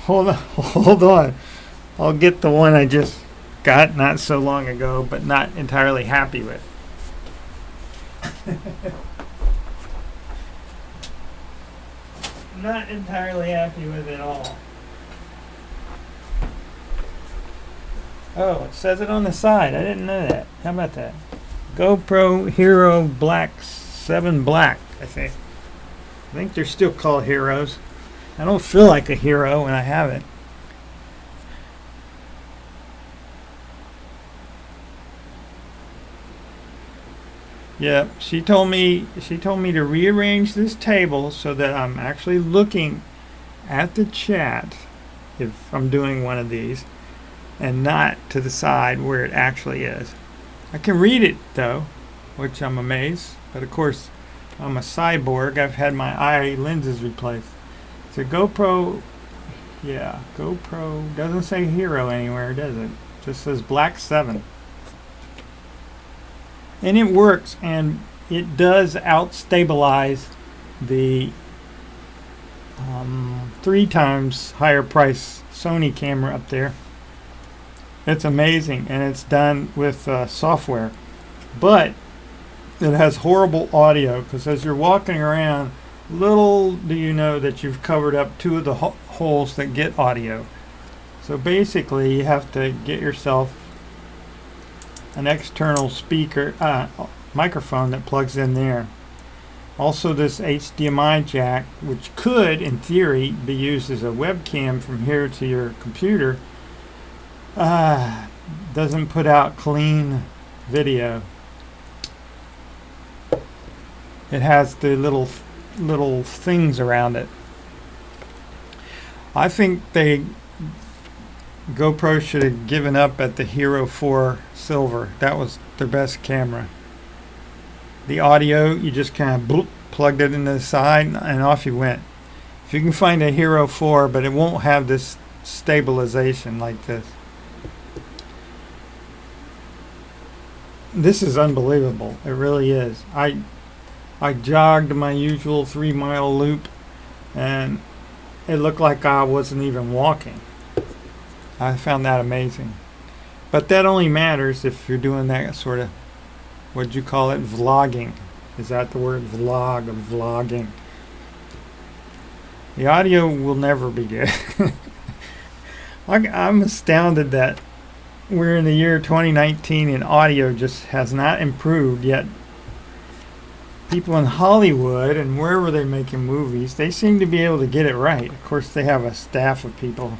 Hold on. I'll get the one I just got not so long ago, but not entirely happy with. Not entirely happy with it all. Oh, it says it on the side. I didn't know that. How about that? GoPro Hero Black 7 Black, I think. I think they're still called Heroes. I don't feel like a hero when I have it. Yeah, she told me to rearrange this table so that I'm actually looking at the chat if I'm doing one of these, and not to the side where it actually is. I can read it though, which I'm amazed. But of course, I'm a cyborg. I've had my eye lenses replaced. It's a GoPro. Yeah, GoPro doesn't say Hero anywhere, does it? Just says Black 7. And it works, and it does out-stabilize the 3 times higher price Sony camera up there. It's amazing, and it's done with software. But it has horrible audio, because as you're walking around, little do you know that you've covered up 2 of the holes that get audio. So basically, you have to get yourself an external speaker, microphone that plugs in there. Also, this HDMI jack, which could, in theory, be used as a webcam from here to your computer, doesn't put out clean video. It has the little things around it. I think GoPro should have given up at the Hero 4 Silver. That was their best camera. The audio, you just kind of plugged it into the side and off you went. If you can find a Hero 4, but it won't have this stabilization like this. This is unbelievable. It really is. I jogged my usual 3-mile loop, and it looked like I wasn't even walking. I found that amazing. But that only matters if you're doing that sort of, what'd you call it, vlogging. Is that the word, vlog, or vlogging? The audio will never be good. I'm astounded that we're in the year 2019 and audio just has not improved yet. People in Hollywood and wherever they're making movies, they seem to be able to get it right. Of course, they have a staff of people.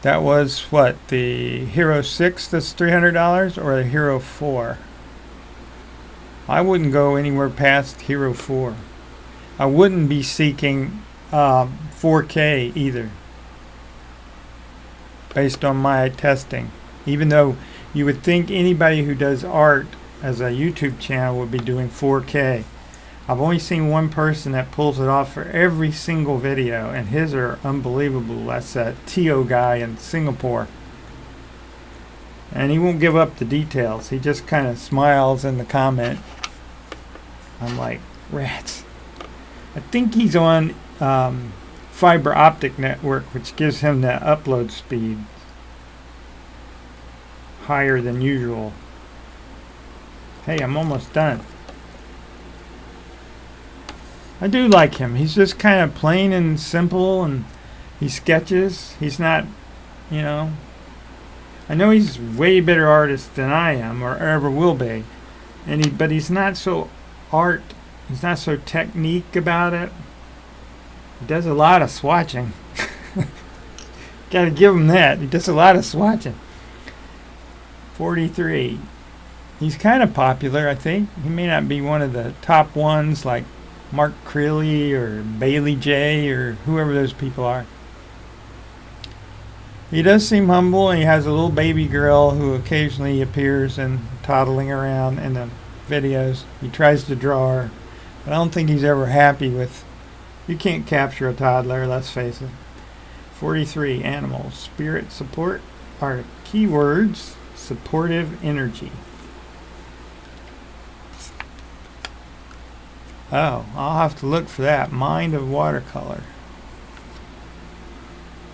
That was what, the Hero 6 that's $300, or the Hero 4? I wouldn't go anywhere past Hero 4. I wouldn't be seeking 4K either, based on my testing. Even though you would think anybody who does art as a YouTube channel would be doing 4K. I've only seen one person that pulls it off for every single video, and his are unbelievable. That's that Tio guy in Singapore. And he won't give up the details. He just kind of smiles in the comment. I'm like, rats. I think he's on fiber optic network, which gives him that upload speed higher than usual. Hey, I'm almost done. I do like him. He's just kind of plain and simple, and he sketches. He's not, you know, I know he's a way better artist than I am or ever will be, but he's not so he's not so technique about it. He does a lot of swatching. Gotta give him that. He does a lot of swatching. 43. He's kind of popular, I think. He may not be one of the top ones like Mark Creeley or Bailey J or whoever those people are. He does seem humble, and he has a little baby girl who occasionally appears and toddling around in the videos. He tries to draw her, but I don't think he's ever happy with. You can't capture a toddler, let's face it. 43. Animals. Spirit support are keywords. Supportive energy. Oh, I'll have to look for that. Mind of watercolor.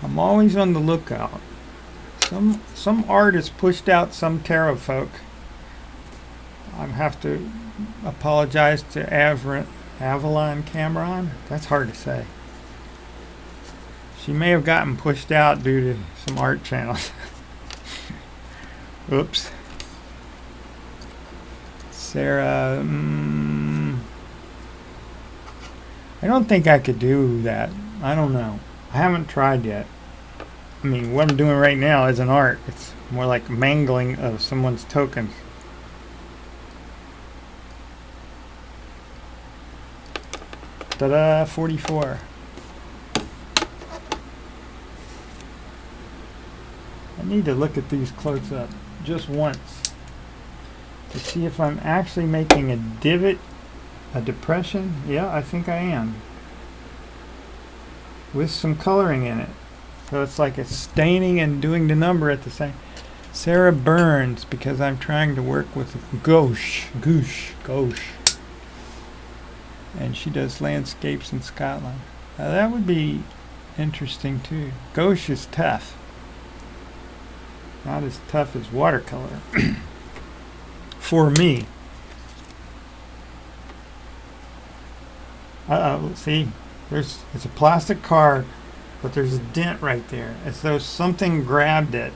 I'm always on the lookout. Some artist pushed out some tarot folk. I have to apologize to Avalon Cameron. That's hard to say. She may have gotten pushed out due to some art channels. Oops. Sarah. I don't think I could do that. I don't know. I haven't tried yet. I mean, what I'm doing right now isn't art. It's more like mangling of someone's tokens. Ta-da, 44. I need to look at these close up just once to see if I'm actually making a divot, a depression. Yeah, I think I am. With some coloring in it. So it's like it's staining and doing the number at the same. Sarah Burns, because I'm trying to work with gouache. And she does landscapes in Scotland. Now that would be interesting too. Gouache is tough. Not as tough as watercolor. For me. See? It's a plastic card, but there's a dent right there. As though something grabbed it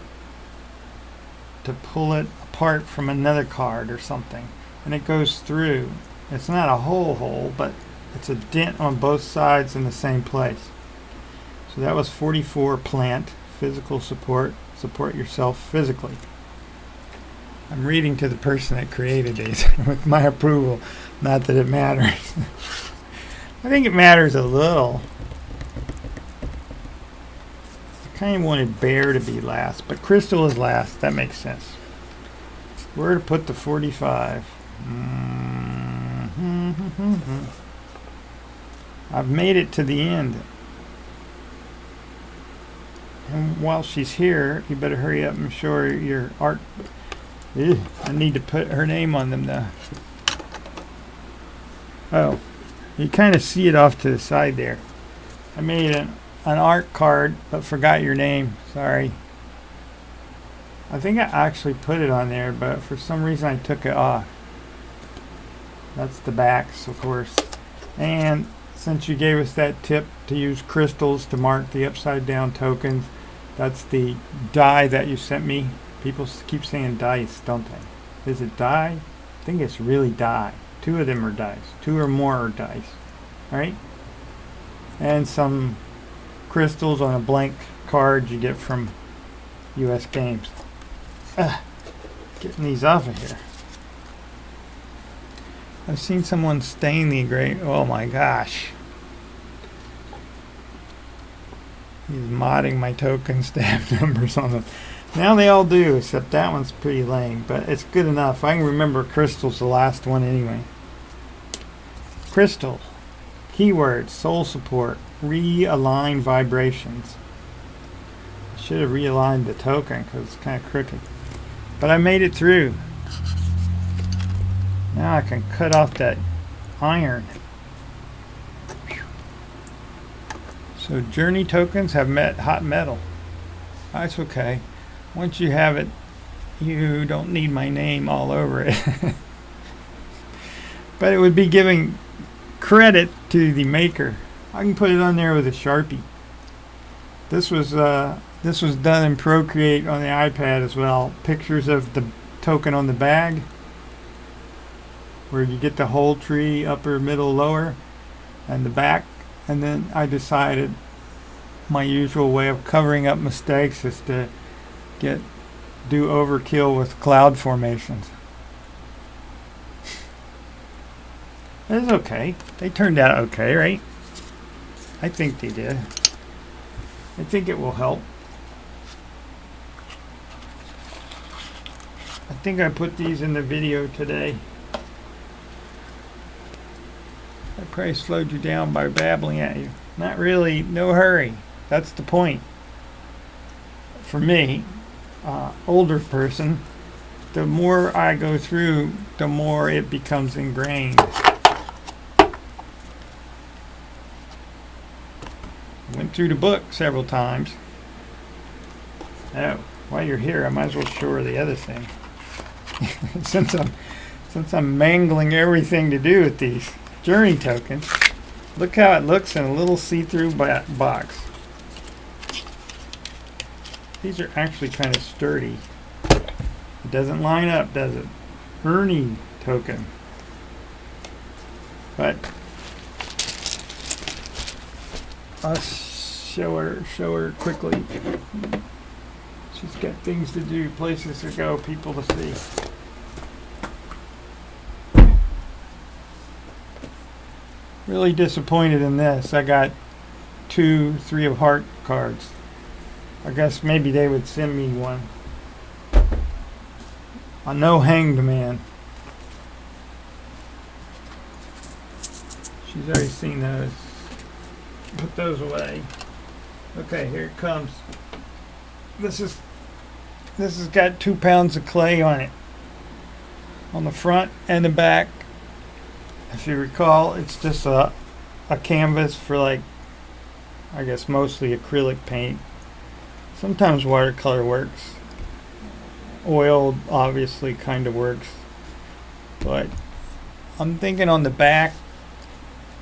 to pull it apart from another card or something. And it goes through. It's not a whole hole, but it's a dent on both sides in the same place. So that was 44 plant, physical support. Support yourself physically. I'm reading to the person that created these with my approval. Not that it matters. I think it matters a little. I kind of wanted Bear to be last, but Crystal is last. That makes sense. Where to put the 45? I've made it to the end. And while she's here, you better hurry up and show her your art. Ew, I need to put her name on them though. Oh. You kind of see it off to the side there. I made an art card, but forgot your name. Sorry. I think I actually put it on there, but for some reason I took it off. That's the backs, of course. And since you gave us that tip to use crystals to mark the upside down tokens, that's the die that you sent me. People keep saying dice, don't they? Is it die? I think it's really die. 2 of them are dice. 2 or more are dice. Right? And some crystals on a blank card you get from U.S. Games. Getting these off of here. I've seen someone stain the gray. Oh my gosh. He's modding my tokens to have numbers on them. Now they all do, except that one's pretty lame, but it's good enough. I can remember Crystal's the last one anyway. Crystal. Keywords, soul support, realign vibrations. I should have realigned the token because it's kind of crooked. But I made it through. Now I can cut off that iron. So journey tokens have met hot metal. That's okay. Once you have it, you don't need my name all over it. But it would be giving credit to the maker. I can put it on there with a Sharpie. This was done in Procreate on the iPad as well. Pictures of the token on the bag, where you get the whole tree, upper, middle, lower, and the back. And then I decided my usual way of covering up mistakes is to do overkill with cloud formations. It's okay. They turned out okay, right? I think they did. I think it will help. I think I put these in the video today. I probably slowed you down by babbling at you. Not really, no hurry. That's the point. For me, older person, the more I go through, the more it becomes ingrained. Went through the book several times. Oh, while you're here, I might as well show her the other thing. since I'm mangling everything to do with these journey tokens, look how it looks in a little see-through box. These are actually kind of sturdy. It doesn't line up, does it? Ernie token. But I'll show her quickly. She's got things to do, places to go, people to see. Really disappointed in this. I got 2, 3 of heart cards. I guess maybe they would send me one. A no hanged man. She's already seen those. Put those away. Okay, here it comes. This has got 2 pounds of clay on it, on the front and the back. If you recall, it's just a canvas for, like, I guess mostly acrylic paint. Sometimes watercolor works. Oil obviously kind of works. But I'm thinking on the back,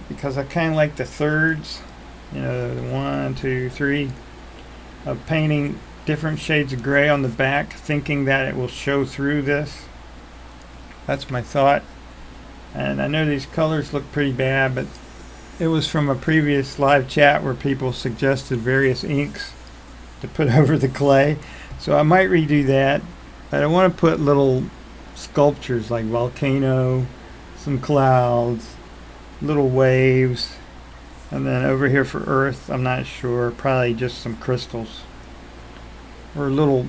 because I kind of like the thirds, the 1, 2, 3, of painting different shades of gray on the back, thinking that it will show through this. That's my thought. And I know these colors look pretty bad, but it was from a previous live chat where people suggested various inks to put over the clay. So I might redo that. But I want to put little sculptures like volcano, some clouds, little waves, and then over here for Earth, I'm not sure, probably just some crystals or little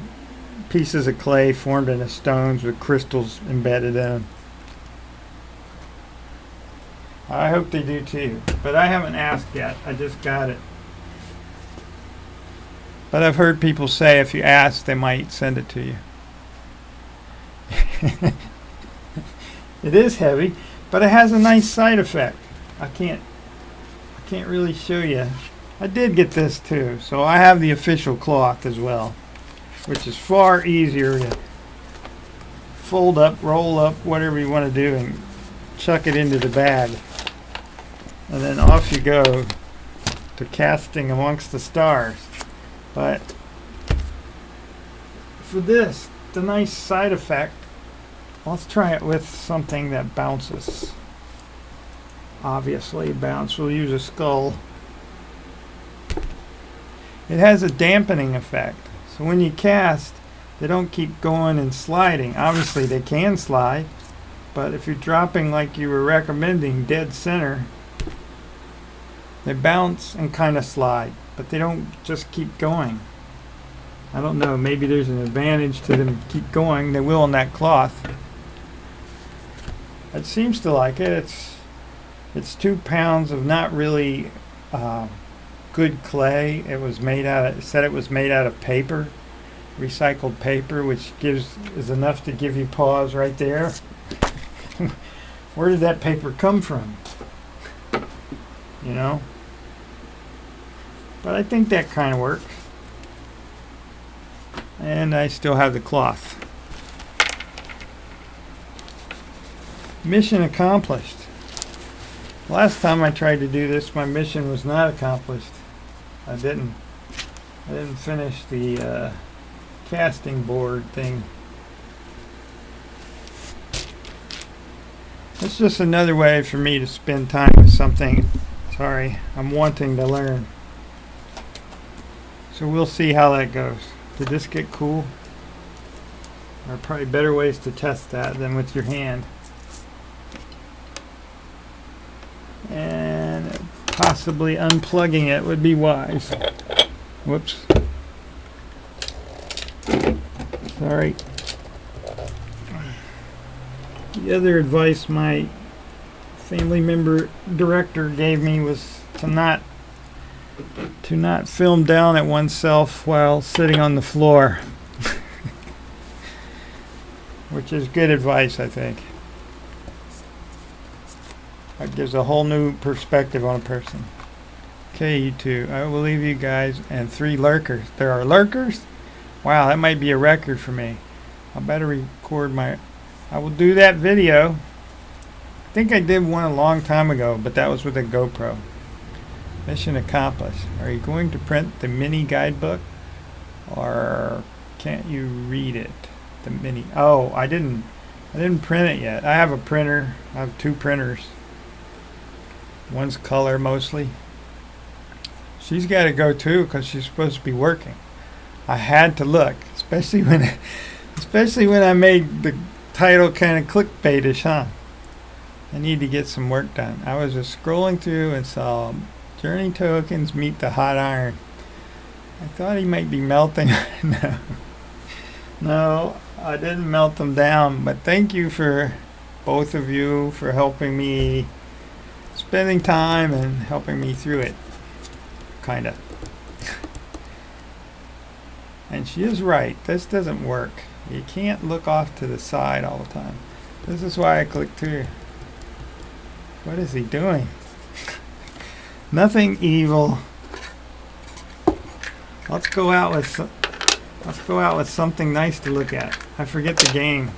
pieces of clay formed into stones with crystals embedded in them. I hope they do too, but I haven't asked yet. I just got it. But I've heard people say if you ask, they might send it to you. It is heavy, but it has a nice side effect. I can't really show you. I did get this too, so I have the official cloth as well, which is far easier to fold up, roll up, whatever you want to do, and chuck it into the bag. And then off you go to casting amongst the stars. But for this, the nice side effect, let's try it with something that bounces. Obviously, bounce. We'll use a skull. It has a dampening effect. So when you cast, they don't keep going and sliding. Obviously, they can slide, but if you're dropping like you were recommending, dead center, they bounce and kind of slide, but they don't just keep going. I don't know, maybe there's an advantage to them keep going. They will on that cloth. It seems to like it. It's 2 pounds of not really good clay. It was made out of, it said it was made out of paper, recycled paper, which is enough to give you pause right there. Where did that paper come from? But I think that kind of works. And I still have the cloth. Mission accomplished. Last time I tried to do this, my mission was not accomplished. I didn't finish the casting board thing. It's just another way for me to spend time with something. Sorry, I'm wanting to learn. So we'll see how that goes. Did this get cool? There are probably better ways to test that than with your hand. And possibly unplugging it would be wise. Whoops. Sorry. The other advice my family member director gave me was to not film down at oneself while sitting on the floor. Which is good advice, I think. That gives a whole new perspective on a person. Okay, you two. I will leave you guys and 3 lurkers. There are lurkers? Wow, that might be a record for me. I better record I will do that video. I think I did one a long time ago, but that was with a GoPro. Mission accomplished. Are you going to print the mini guidebook? Or can't you read it? The mini. Oh, I didn't print it yet. I have a printer. I have 2 printers. One's color mostly. She's got to go too because she's supposed to be working. I had to look, especially when I made the title kind of clickbaitish, huh? I need to get some work done. I was just scrolling through and saw Journey Tokens meet the hot iron. I thought he might be melting. No, I didn't melt them down, but thank you for both of you for helping me, spending time and helping me through it. Kinda. And she is right. This doesn't work. You can't look off to the side all the time. This is why I clicked here. What is he doing? Nothing evil. Let's go out with something nice to look at. I forget the game.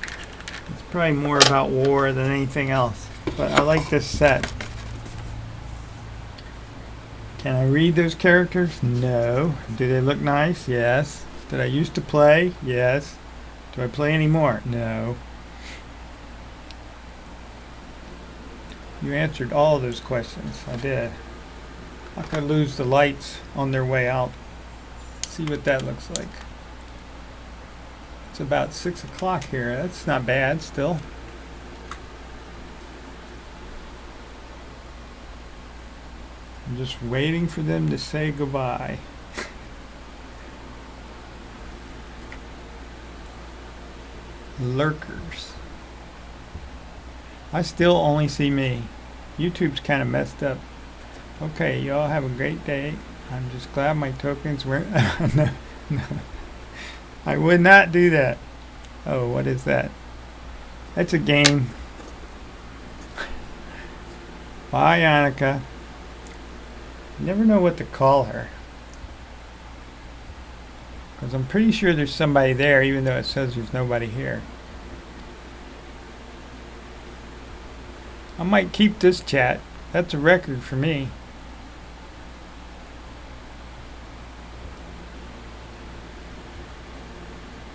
It's probably more about war than anything else. But I like this set. Can I read those characters? No. Do they look nice? Yes. Did I used to play? Yes. Do I play anymore? No. You answered all of those questions. I did. I could lose the lights on their way out. See what that looks like. It's about 6 o'clock here. That's not bad still. I'm just waiting for them to say goodbye. Lurkers. I still only see me. YouTube's kind of messed up. Okay, y'all have a great day. I'm just glad my tokens weren't... no. I would not do that. Oh, what is that? That's a game. Bye, Annika. You never know what to call her. Because I'm pretty sure there's somebody there, even though it says there's nobody here. I might keep this chat. That's a record for me.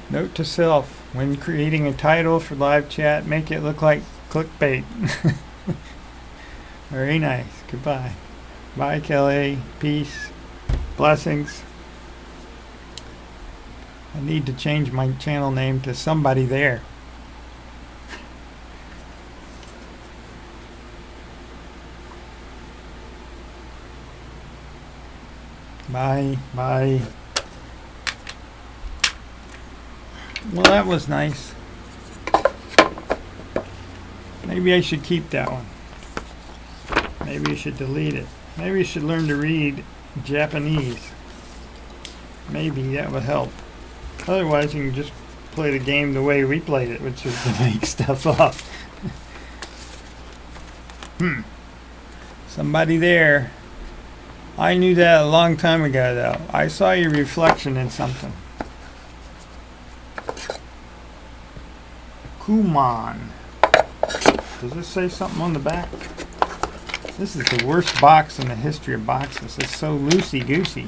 Note to self, when creating a title for live chat, make it look like clickbait. Very nice. Goodbye. Bye, Kelly. Peace. Blessings. I need to change my channel name to somebody there. Bye. Bye. Well, that was nice. Maybe I should keep that one. Maybe you should delete it. Maybe you should learn to read Japanese. Maybe that would help. Otherwise, you can just play the game the way we played it, which is to make stuff up. Somebody there. I knew that a long time ago, though. I saw your reflection in something. Kuman. Does this say something on the back? This is the worst box in the history of boxes. It's so loosey-goosey.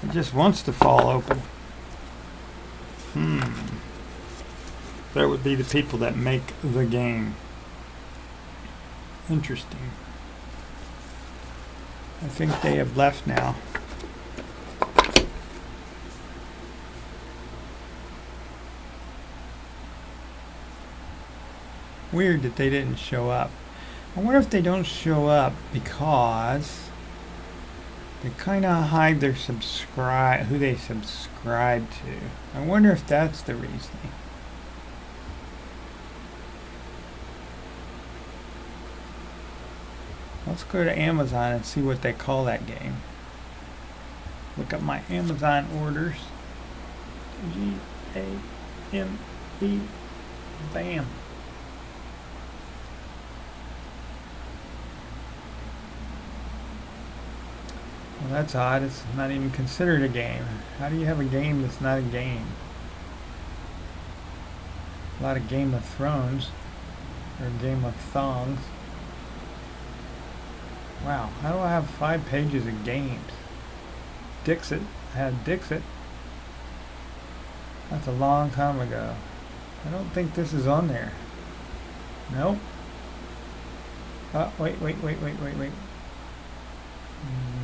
It just wants to fall open. That would be the people that make the game. Interesting. I think they have left now. Weird that they didn't show up. I wonder if they don't show up because they kind of hide their who they subscribe to. I wonder if that's the reasoning. Let's go to Amazon and see what they call that game. Look up my Amazon orders. G-A-M-E. Bam. Well, that's odd. It's not even considered a game. How do you have a game that's not a game? A lot of Game of Thrones. Or Game of Thongs. Wow, how do I have 5 pages of games? Dixit. I had Dixit. That's a long time ago. I don't think this is on there. Nope. Wait.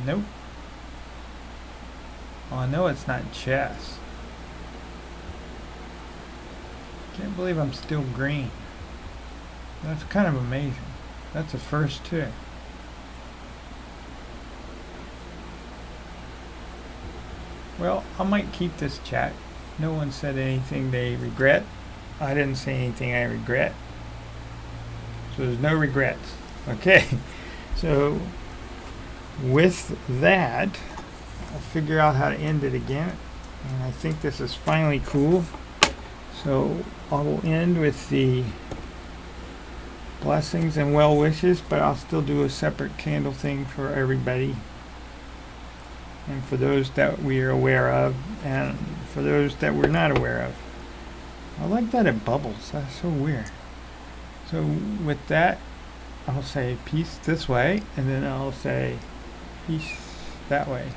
Nope. Oh, I know it's not chess. Can't believe I'm still green. That's kind of amazing. That's a first too. Well, I might keep this chat. No one said anything they regret. I didn't say anything I regret. So there's no regrets. Okay. So with that, I'll figure out how to end it again. And I think this is finally cool. So I will end with the blessings and well wishes, but I'll still do a separate candle thing for everybody. And for those that we are aware of, and for those that we're not aware of. I like that it bubbles. That's so weird. So with that, I'll say peace this way, and then I'll say peace that way.